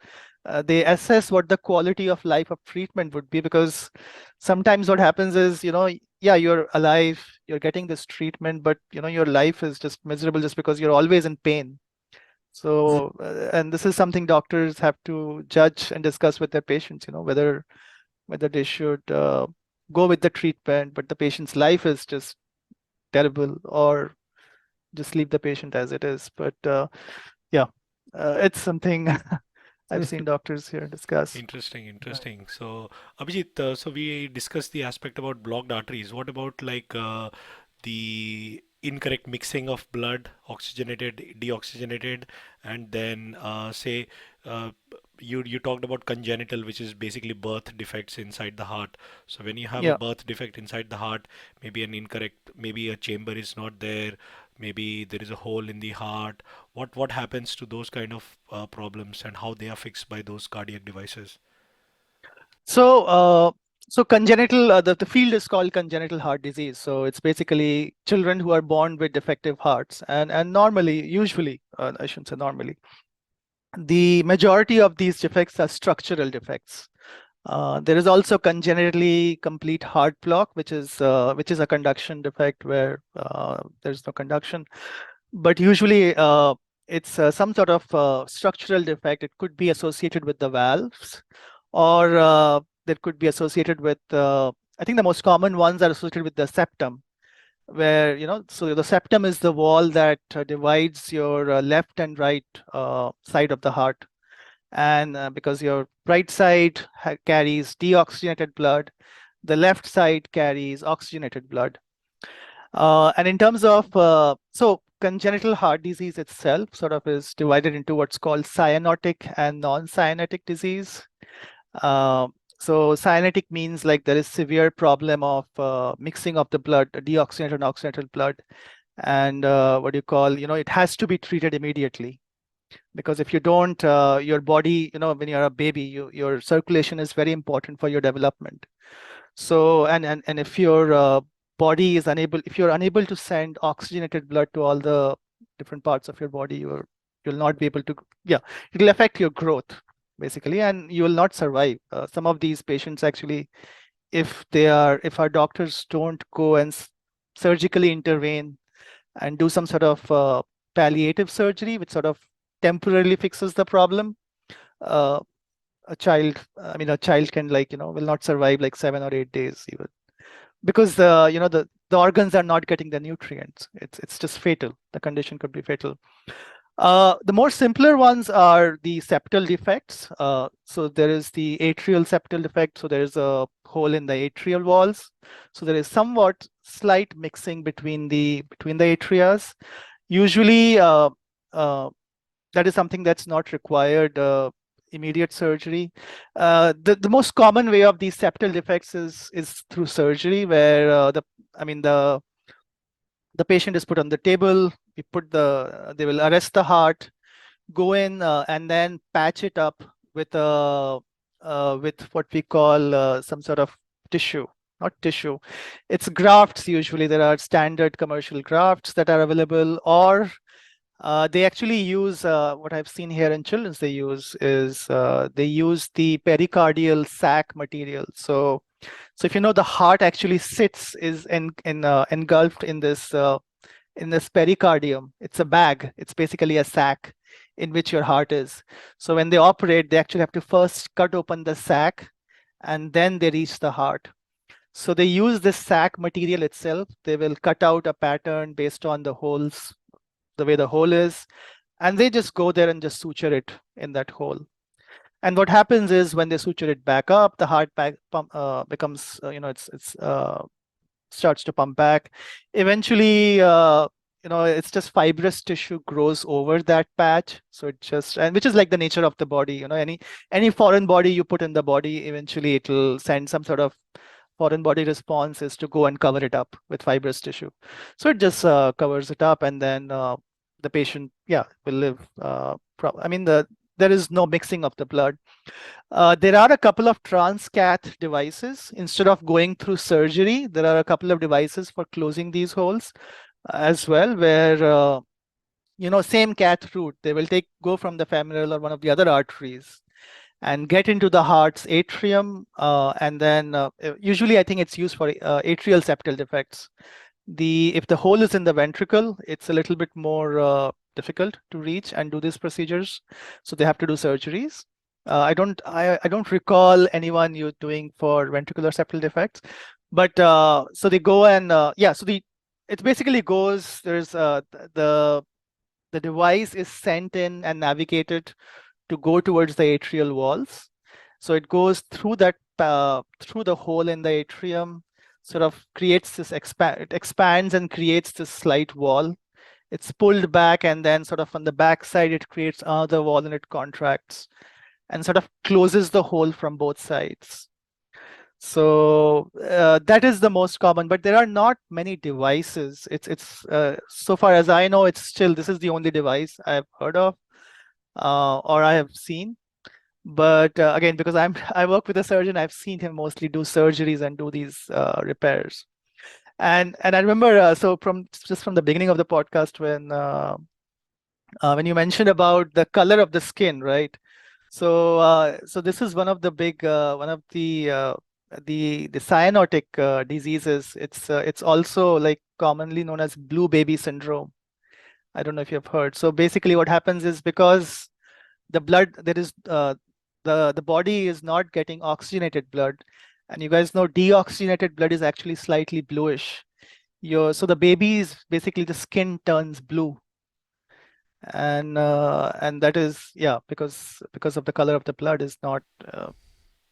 They assess what the quality of life of treatment would be, because sometimes what happens is, yeah, you're alive, you're getting this treatment, but your life is just miserable just because you're always in pain. So, and this is something doctors have to judge and discuss with their patients, whether they should go with the treatment, but the patient's life is just terrible, or just leave the patient as it is. But yeah, it's something I've seen doctors here discuss. Interesting. So, Abhijit, so we discussed the aspect about blocked arteries. What about like the incorrect mixing of blood, oxygenated, deoxygenated, and then say uh, you talked about congenital, which is basically birth defects inside the heart. So when you have a Yeah. birth defect inside the heart, maybe a chamber is not there, maybe there is a hole in the heart. What happens to those kind of problems, and how they are fixed by those cardiac devices? So congenital, the field is called congenital heart disease. So it's basically children who are born with defective hearts, and usually, I shouldn't say normally, the majority of these defects are structural defects. There is also congenitally complete heart block, which is a conduction defect where there's no conduction. But usually it's some sort of structural defect. It could be associated with the valves, or that could be associated with, I think the most common ones are associated with the septum, where, so the septum is the wall that divides your left and right side of the heart. And because your right side carries deoxygenated blood, the left side carries oxygenated blood. And in terms of, so congenital heart disease itself sort of is divided into what's called cyanotic and non-cyanotic disease. So cyanotic means like there is severe problem of mixing of the blood, deoxygenated and oxygenated blood. And what do you call, it has to be treated immediately. Because if you don't, your body, when you're a baby, your circulation is very important for your development. So, and if your body is if you're unable to send oxygenated blood to all the different parts of your body, you'll not be able to, yeah, it'll affect your growth basically, and you will not survive. Some of these patients actually, if our doctors don't go and surgically intervene and do some sort of palliative surgery, which sort of temporarily fixes the problem, a child can will not survive like 7 or 8 days even, because the the organs are not getting the nutrients. It's just fatal. The condition could be fatal. The more simpler ones are the septal defects. So there is the atrial septal defect. So there is a hole in the atrial walls. So there is somewhat slight mixing between the atrias. Usually, that is something that's not required immediate surgery. The most common way of these septal defects is through surgery, where the patient is put on the table. They will arrest the heart, go in and then patch it up with what we call some sort of tissue. Not tissue, it's grafts. Usually there are standard commercial grafts that are available, or they actually use what I've seen here in children's. They use the pericardial sac material. So if you know, the heart actually is engulfed in this pericardium. It's a bag. It's basically a sac in which your heart is. So when they operate, they actually have to first cut open the sac, and then they reach the heart. So they use this sac material itself. They will cut out a pattern based on the holes, the way the hole is, and they just go there and just suture it in that hole. And what happens is, when they suture it back up, the heart becomes, starts to pump back. Eventually, it's just fibrous tissue grows over that patch. So which is like the nature of the body. Any foreign body you put in the body, eventually it will send some sort of foreign body response, is to go and cover it up with fibrous tissue. So it just covers it up, and then the patient, will live. There is no mixing of the blood. There are a couple of transcath devices. Instead of going through surgery, there are a couple of devices for closing these holes as well, where same cath route. They will go from the femoral or one of the other arteries and get into the heart's atrium, and then usually I think it's used for atrial septal defects. If the hole is in the ventricle, it's a little bit more difficult to reach and do these procedures, so they have to do surgeries. I don't recall anyone doing for ventricular septal defects, but so they go and it basically goes. There's the device is sent in and navigated to go towards the atrial walls. So it goes through that through the hole in the atrium, sort of creates this it expands and creates this slight wall. It's pulled back, and then sort of on the back side it creates another wall, and it contracts and sort of closes the hole from both sides. So that is the most common, but there are not many devices. It's so far as I know, this is the only device I've heard of or I have seen. But again, because I work with a surgeon, I've seen him mostly do surgeries and do these repairs. And I remember, so from the beginning of the podcast, when you mentioned about the color of the skin, right? So this is one of the big the cyanotic diseases. It's also like commonly known as blue baby syndrome. I don't know if you have heard. So basically, what happens is, because the blood the body is not getting oxygenated blood, and you guys know deoxygenated blood is actually slightly bluish. So the baby's basically, the skin turns blue, and that is because of the color of the blood is not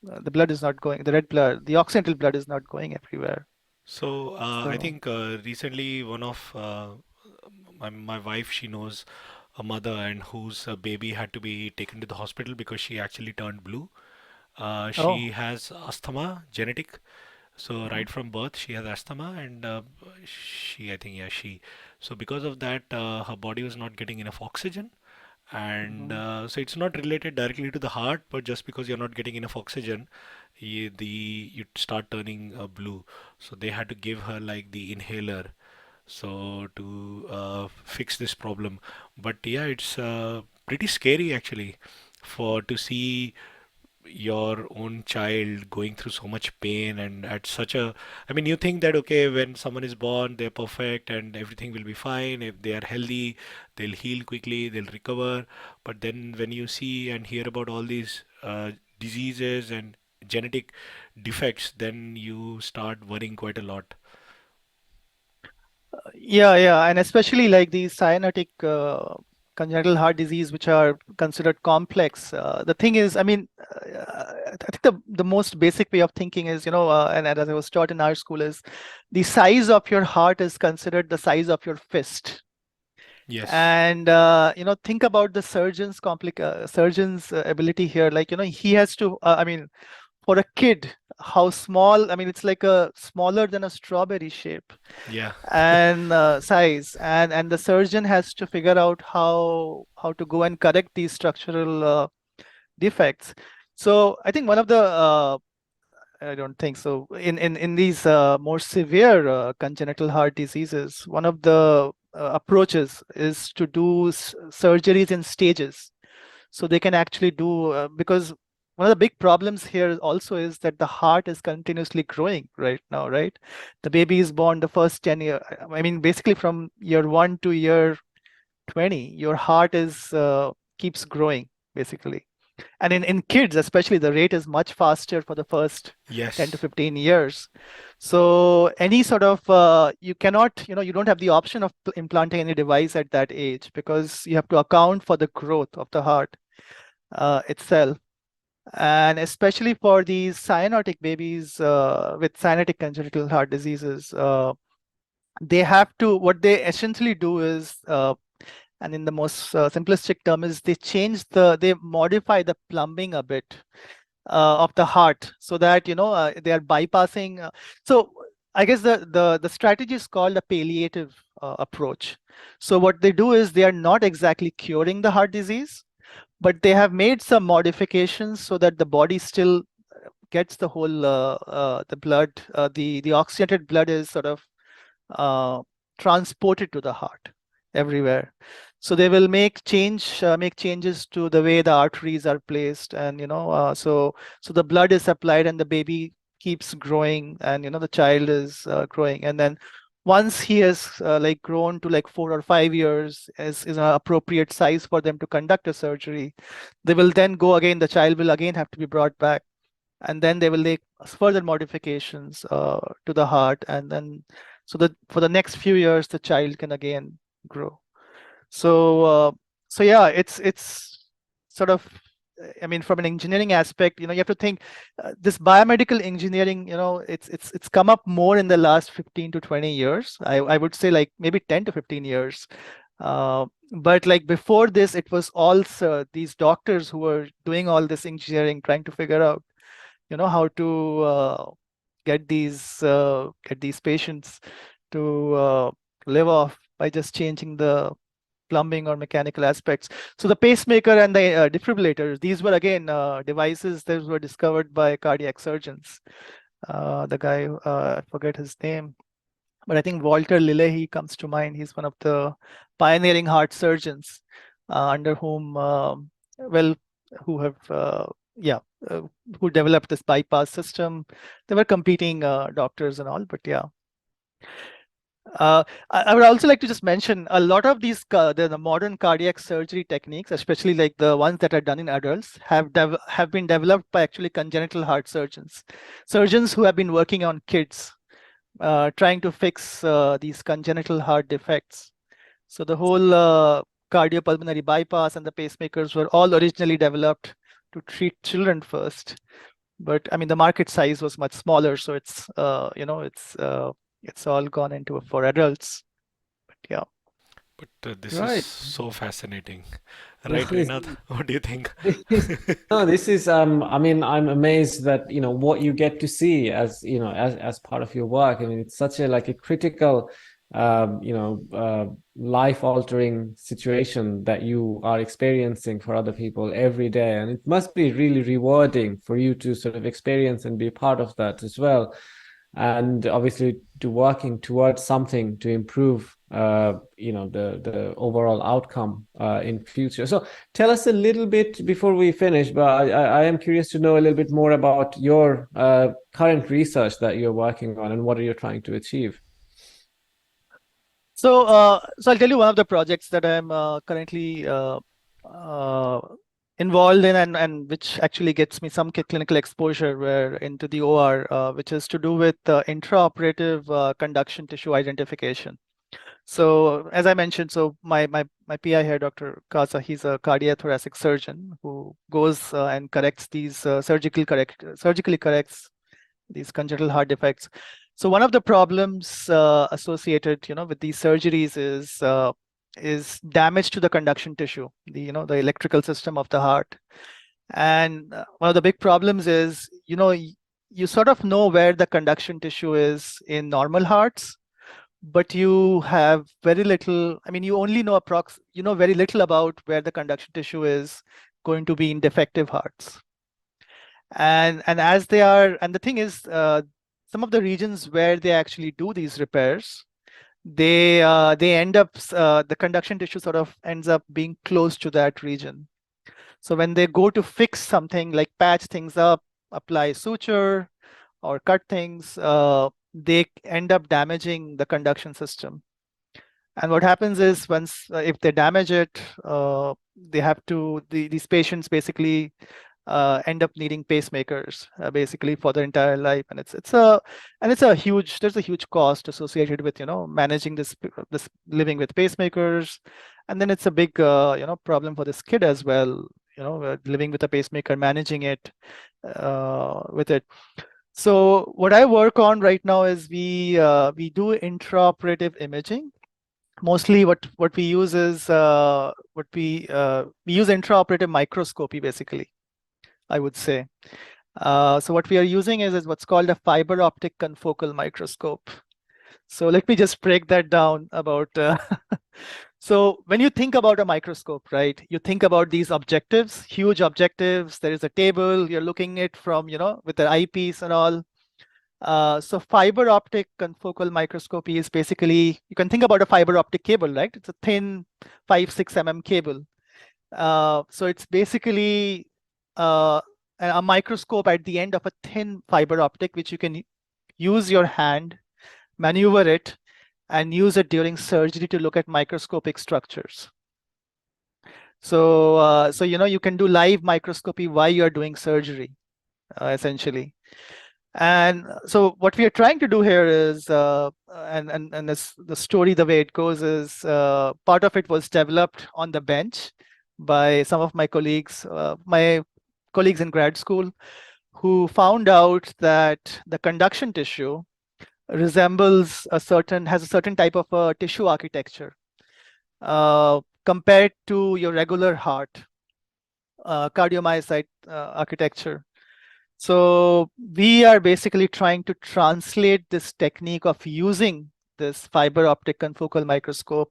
the blood is not going, the red blood, the oxygenated blood is not going everywhere. So I think recently one of my wife, she knows a mother and whose baby had to be taken to the hospital because she actually turned blue. She has asthma, genetic. So right from birth, she has asthma, and so because of that, her body was not getting enough oxygen, and so it's not related directly to the heart, but just because you're not getting enough oxygen, you start turning blue. So they had to give her like the inhaler, so to fix this problem. But yeah, it's pretty scary actually to see your own child going through so much pain and at such a, I mean, you think that okay, when someone is born, they're perfect and everything will be fine. If they are healthy, they'll heal quickly, they'll recover. But then when you see and hear about all these diseases and genetic defects, then you start worrying quite a lot. Yeah, and especially like these cyanotic congenital heart disease, which are considered complex. The thing is, I mean, I think the most basic way of thinking is, and as I was taught in our school, is the size of your heart is considered the size of your fist. Yes. And think about the surgeon's ability here. Like, he has to. I mean, for a kid, how small? I mean, it's like a smaller than a strawberry shape Yeah. and size, and the surgeon has to figure out how to go and correct these structural defects. So I think one of the I don't think so. In these more severe congenital heart diseases, one of the approaches is to do surgeries in stages, so they can actually do because one of the big problems here also is that the heart is continuously growing right now, right? The baby is born the first 10 year. I mean, basically from year 1 to year 20, your heart is keeps growing basically. And in kids, especially, the rate is much faster for the first 10 to Yes. 15 years. So any sort of, you cannot, you don't have the option of implanting any device at that age because you have to account for the growth of the heart itself. And especially for these cyanotic babies with cyanotic congenital heart diseases, they have to, what they essentially do is, and in the most simplistic term is they modify the plumbing a bit of the heart so that, they are bypassing. So I guess the strategy is called a palliative approach. So what they do is they are not exactly curing the heart disease, but they have made some modifications so that the body still gets the whole the blood, the oxygenated blood is sort of transported to the heart everywhere. So they will make changes to the way the arteries are placed, and so the blood is supplied and the baby keeps growing, and the child is growing, and then once he has like grown to like 4 or 5 years is an appropriate size for them to conduct a surgery, they will then go again. The child will again have to be brought back, and then they will make further modifications to the heart, and then so that for the next few years the child can again grow. So yeah, it's sort of, I mean, from an engineering aspect, you have to think this biomedical engineering, it's come up more in the last 15 to 20 years. I would say like maybe 10 to 15 years. But like before this, it was also these doctors who were doing all this engineering, trying to figure out, how to get these patients to live off by just changing the plumbing or mechanical aspects. So the pacemaker and the defibrillators, these were again devices that were discovered by cardiac surgeons. The guy, I forget his name, but I think Walter Lille comes to mind. He's one of the pioneering heart surgeons under whom, well, who have, who developed this bypass system. They were competing doctors and all, but yeah. I would also like to just mention a lot of these the modern cardiac surgery techniques, especially like the ones that are done in adults, have been developed by actually congenital heart surgeons who have been working on kids, trying to fix these congenital heart defects. So the whole cardiopulmonary bypass and the pacemakers were all originally developed to treat children first, but I mean the market size was much smaller, so it's it's all gone into for adults. But yeah. But this is Right. so fascinating. Right, Rinat? What do you think? No, this is I mean, I'm amazed that, what you get to see as, as part of your work. I mean, it's such a like a critical life-altering situation that you are experiencing for other people every day. And it must be really rewarding for you to sort of experience and be part of that as well. And obviously to working towards something to improve the overall outcome in future. So tell us a little bit before we finish, but I am curious to know a little bit more about your current research that you're working on and what are you trying to achieve. So I'll tell you one of the projects that I'm currently involved in, and which actually gets me some clinical exposure where into the OR, which is to do with intraoperative conduction tissue identification. So as I mentioned, so my PI here, Dr. Kaza, he's a cardiothoracic surgeon who goes and corrects these surgically corrects these congenital heart defects. So one of the problems associated, with these surgeries is damage to the conduction tissue, the electrical system of the heart. And one of the big problems is, you sort of know where the conduction tissue is in normal hearts, but you have very little, I mean, you only know very little about where the conduction tissue is going to be in defective hearts. And as they are, and the thing is, some of the regions where they actually do these repairs, they end up, the conduction tissue sort of ends up being close to that region. So when they go to fix something like patch things up, apply suture, or cut things, they end up damaging the conduction system. And what happens is once, if they damage it, they have to, these patients basically end up needing pacemakers basically for their entire life. And there's a huge cost associated with, managing this living with pacemakers. And then it's a big, problem for this kid as well, living with a pacemaker, managing it with it. So what I work on right now is we do intraoperative imaging. Mostly what we use is we use intraoperative microscopy basically, I would say. So what we are using is what's called a fiber optic confocal microscope. So let me just break that down about. So when you think about a microscope, right, you think about these objectives, huge objectives. There is a table, you're looking at from, with the eyepiece and all. So fiber optic confocal microscopy is basically, you can think about a fiber optic cable, right? It's a thin 5-6 mm cable. So it's basically a microscope at the end of a thin fiber optic, which you can use your hand, maneuver it, and use it during surgery to look at microscopic structures. So, you can do live microscopy while you're doing surgery, essentially. And so what we are trying to do here is, and this, the story, the way it goes is, part of it was developed on the bench by some of my colleagues in grad school, who found out that the conduction tissue has a certain type of a tissue architecture compared to your regular heart, cardiomyocyte architecture. So we are basically trying to translate this technique of using this fiber optic confocal microscope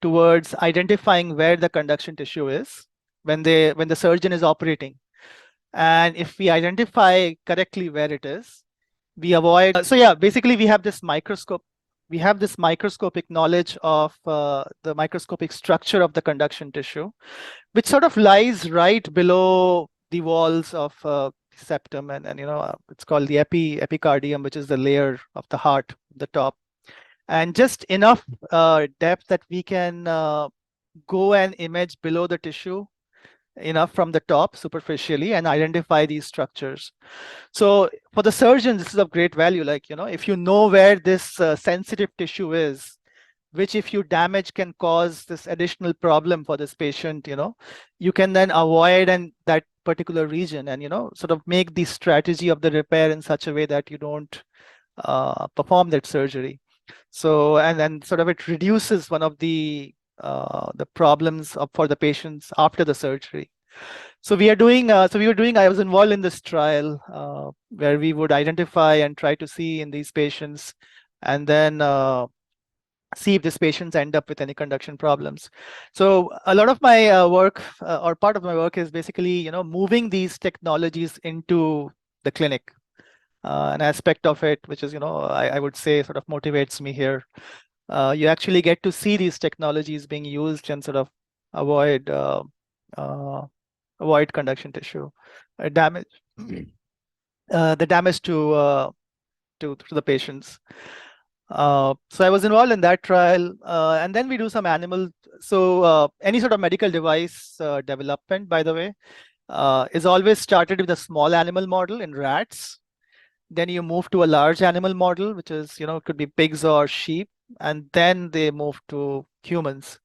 towards identifying where the conduction tissue is when the surgeon is operating. And if we identify correctly where it is, we avoid. So yeah, basically we have this microscope. We have this microscopic knowledge of the microscopic structure of the conduction tissue, which sort of lies right below the walls of septum, and it's called the epicardium, which is the layer of the heart, the top, and just enough depth that we can go and image below the tissue enough from the top superficially and identify these structures. So for the surgeon, this is of great value. Like, if you know where this sensitive tissue is, which if you damage can cause this additional problem for this patient, you can then avoid that particular region and, sort of make the strategy of the repair in such a way that you don't perform that surgery. So, and then sort of it reduces one of the problems for the patients after the surgery. So we were doing, I was involved in this trial where we would identify and try to see in these patients, and then see if these patients end up with any conduction problems. So a lot of my work, or part of my work, is basically, moving these technologies into the clinic. An aspect of it, which is, I would say sort of motivates me here. You actually get to see these technologies being used and sort of avoid conduction tissue damage, the damage to the patients. So I was involved in that trial, and then we do some animal. So any sort of medical device development, by the way, is always started with a small animal model in rats. Then you move to a large animal model, which is, it could be pigs or sheep. and then they moved to humans.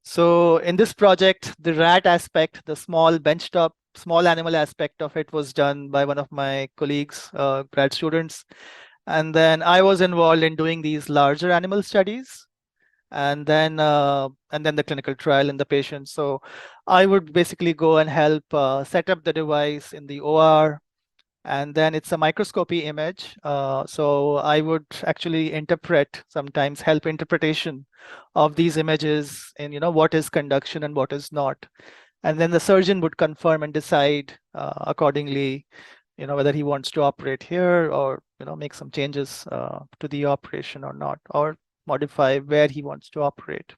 So in this project, the rat aspect, the small benchtop, small animal aspect of it was done by one of my colleagues, grad students. And then I was involved in doing these larger animal studies, and then the clinical trial in the patient. So I would basically go and help set up the device in the OR, and then it's a microscopy image. So I would actually interpret, sometimes help interpretation of these images in, what is conduction and what is not. And then the surgeon would confirm and decide accordingly, whether he wants to operate here or, make some changes to the operation or not, or modify where he wants to operate.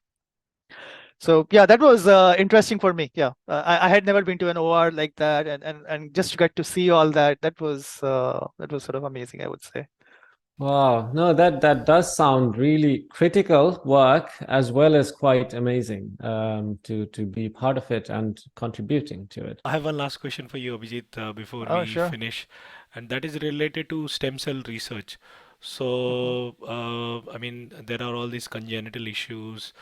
So yeah, that was interesting for me. Yeah, I had never been to an OR like that, and just to get to see all that, that was sort of amazing, I would say. Wow, no, that does sound really critical work as well as quite amazing to be part of it and contributing to it. I have one last question for you, Abhijit, before Oh, we sure. finish, and that is related to stem cell research. So, I mean, there are all these congenital issues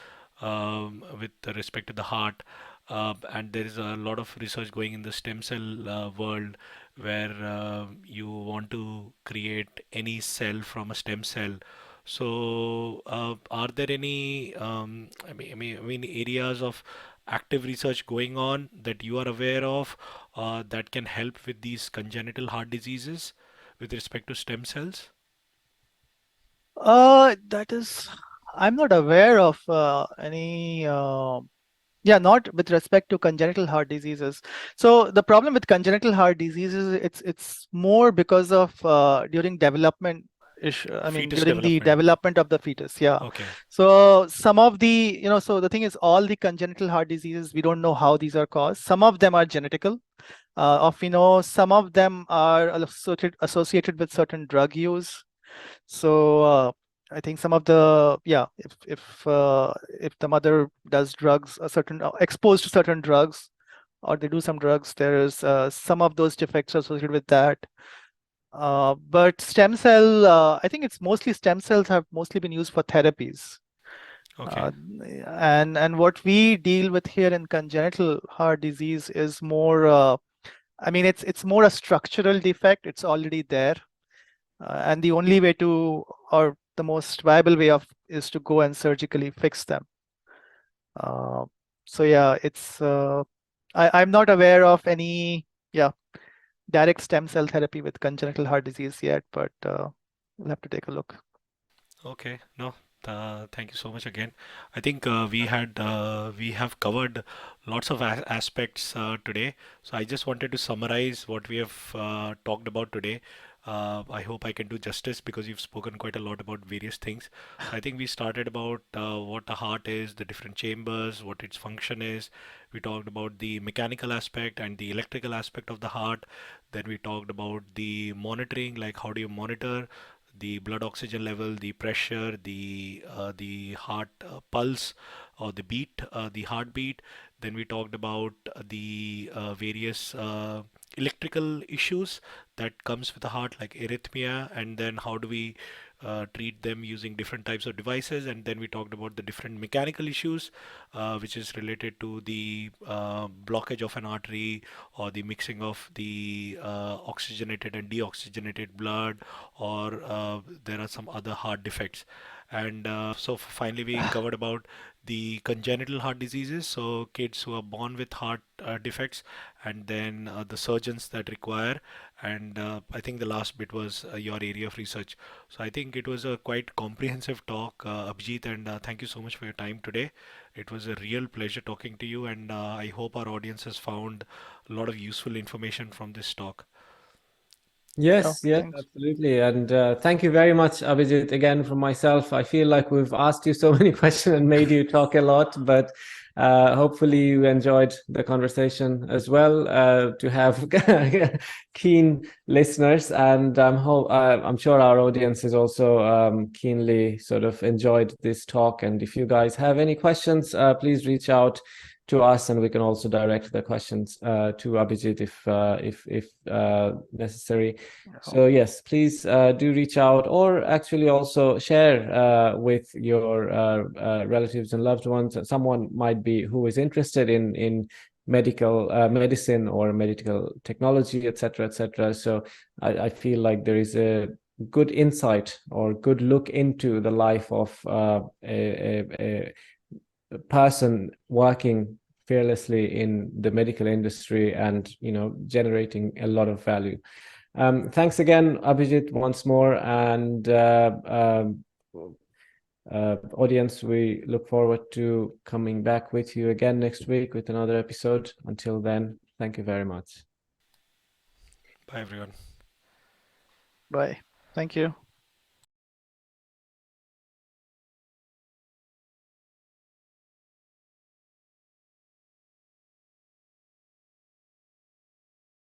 with respect to the heart, and there is a lot of research going in the stem cell world where you want to create any cell from a stem cell. So, are there any, I mean, areas of active research going on that you are aware of that can help with these congenital heart diseases with respect to stem cells? That is, I'm not aware of any. Yeah, not with respect to congenital heart diseases. So the problem with congenital heart diseases, it's more because of during development issue. I mean, Fetus during the development. development of the fetus. Yeah. Okay. So some of the, so the thing is, all the congenital heart diseases, we don't know how these are caused. Some of them are genetical. Of some of them are associated with certain drug use. So I think some of the, yeah, if the mother does drugs, exposed to certain drugs, or they do some drugs, there is some of those defects associated with that. But stem cell, I think it's mostly stem cells have mostly been used for therapies. Okay. And what we deal with here in congenital heart disease is more, I mean, it's more a structural defect. It's already there. And the only way to, or the most viable way of, is to go and surgically fix them. So yeah, I'm not aware of any, direct stem cell therapy with congenital heart disease yet, but we'll have to take a look. Okay. No. Thank you so much again. I think we have covered lots of aspects today. So I just wanted to summarize what we have talked about today. I hope I can do justice because you've spoken quite a lot about various things. So I think we started about what a heart is, the different chambers, what its function is. We talked about the mechanical aspect and the electrical aspect of the heart. Then we talked about the monitoring, like how do you monitor the blood oxygen level, the pressure, the heart pulse or the beat, the heartbeat. Then we talked about the various electrical issues that comes with the heart, like arrhythmia, and then how do we treat them using different types of devices. And then we talked about the different mechanical issues, which is related to the blockage of an artery or the mixing of the oxygenated and deoxygenated blood, or there are some other heart defects. And so finally, we covered about the congenital heart diseases, so kids who are born with heart defects, and then the surgeons that require. And I think the last bit was your area of research. So I think it was a quite comprehensive talk, Abhijit, and thank you so much for your time today. It was a real pleasure talking to you, and I hope our audience has found a lot of useful information from this talk. Yes, yes, Thanks. absolutely. And thank you very much, Abhijit, again from myself. I feel like we've asked you so many questions and made you talk a lot, but hopefully you enjoyed the conversation as well, to have keen listeners. And I'm sure our audience has also keenly sort of enjoyed this talk. And if you guys have any questions, please reach out to us, and we can also direct the questions to Abhijit if necessary. So yes, please do reach out, or actually also share with your relatives and loved ones. Someone might be who is interested in medical medicine or medical technology, etc., etc. So I feel like there is a good insight or good look into the life of a person working fearlessly in the medical industry and generating a lot of value. Thanks again, Abhijit, once more, and audience, we look forward to coming back with you again next week with another episode. Until then, thank you very much. Bye, everyone. Bye. Thank you.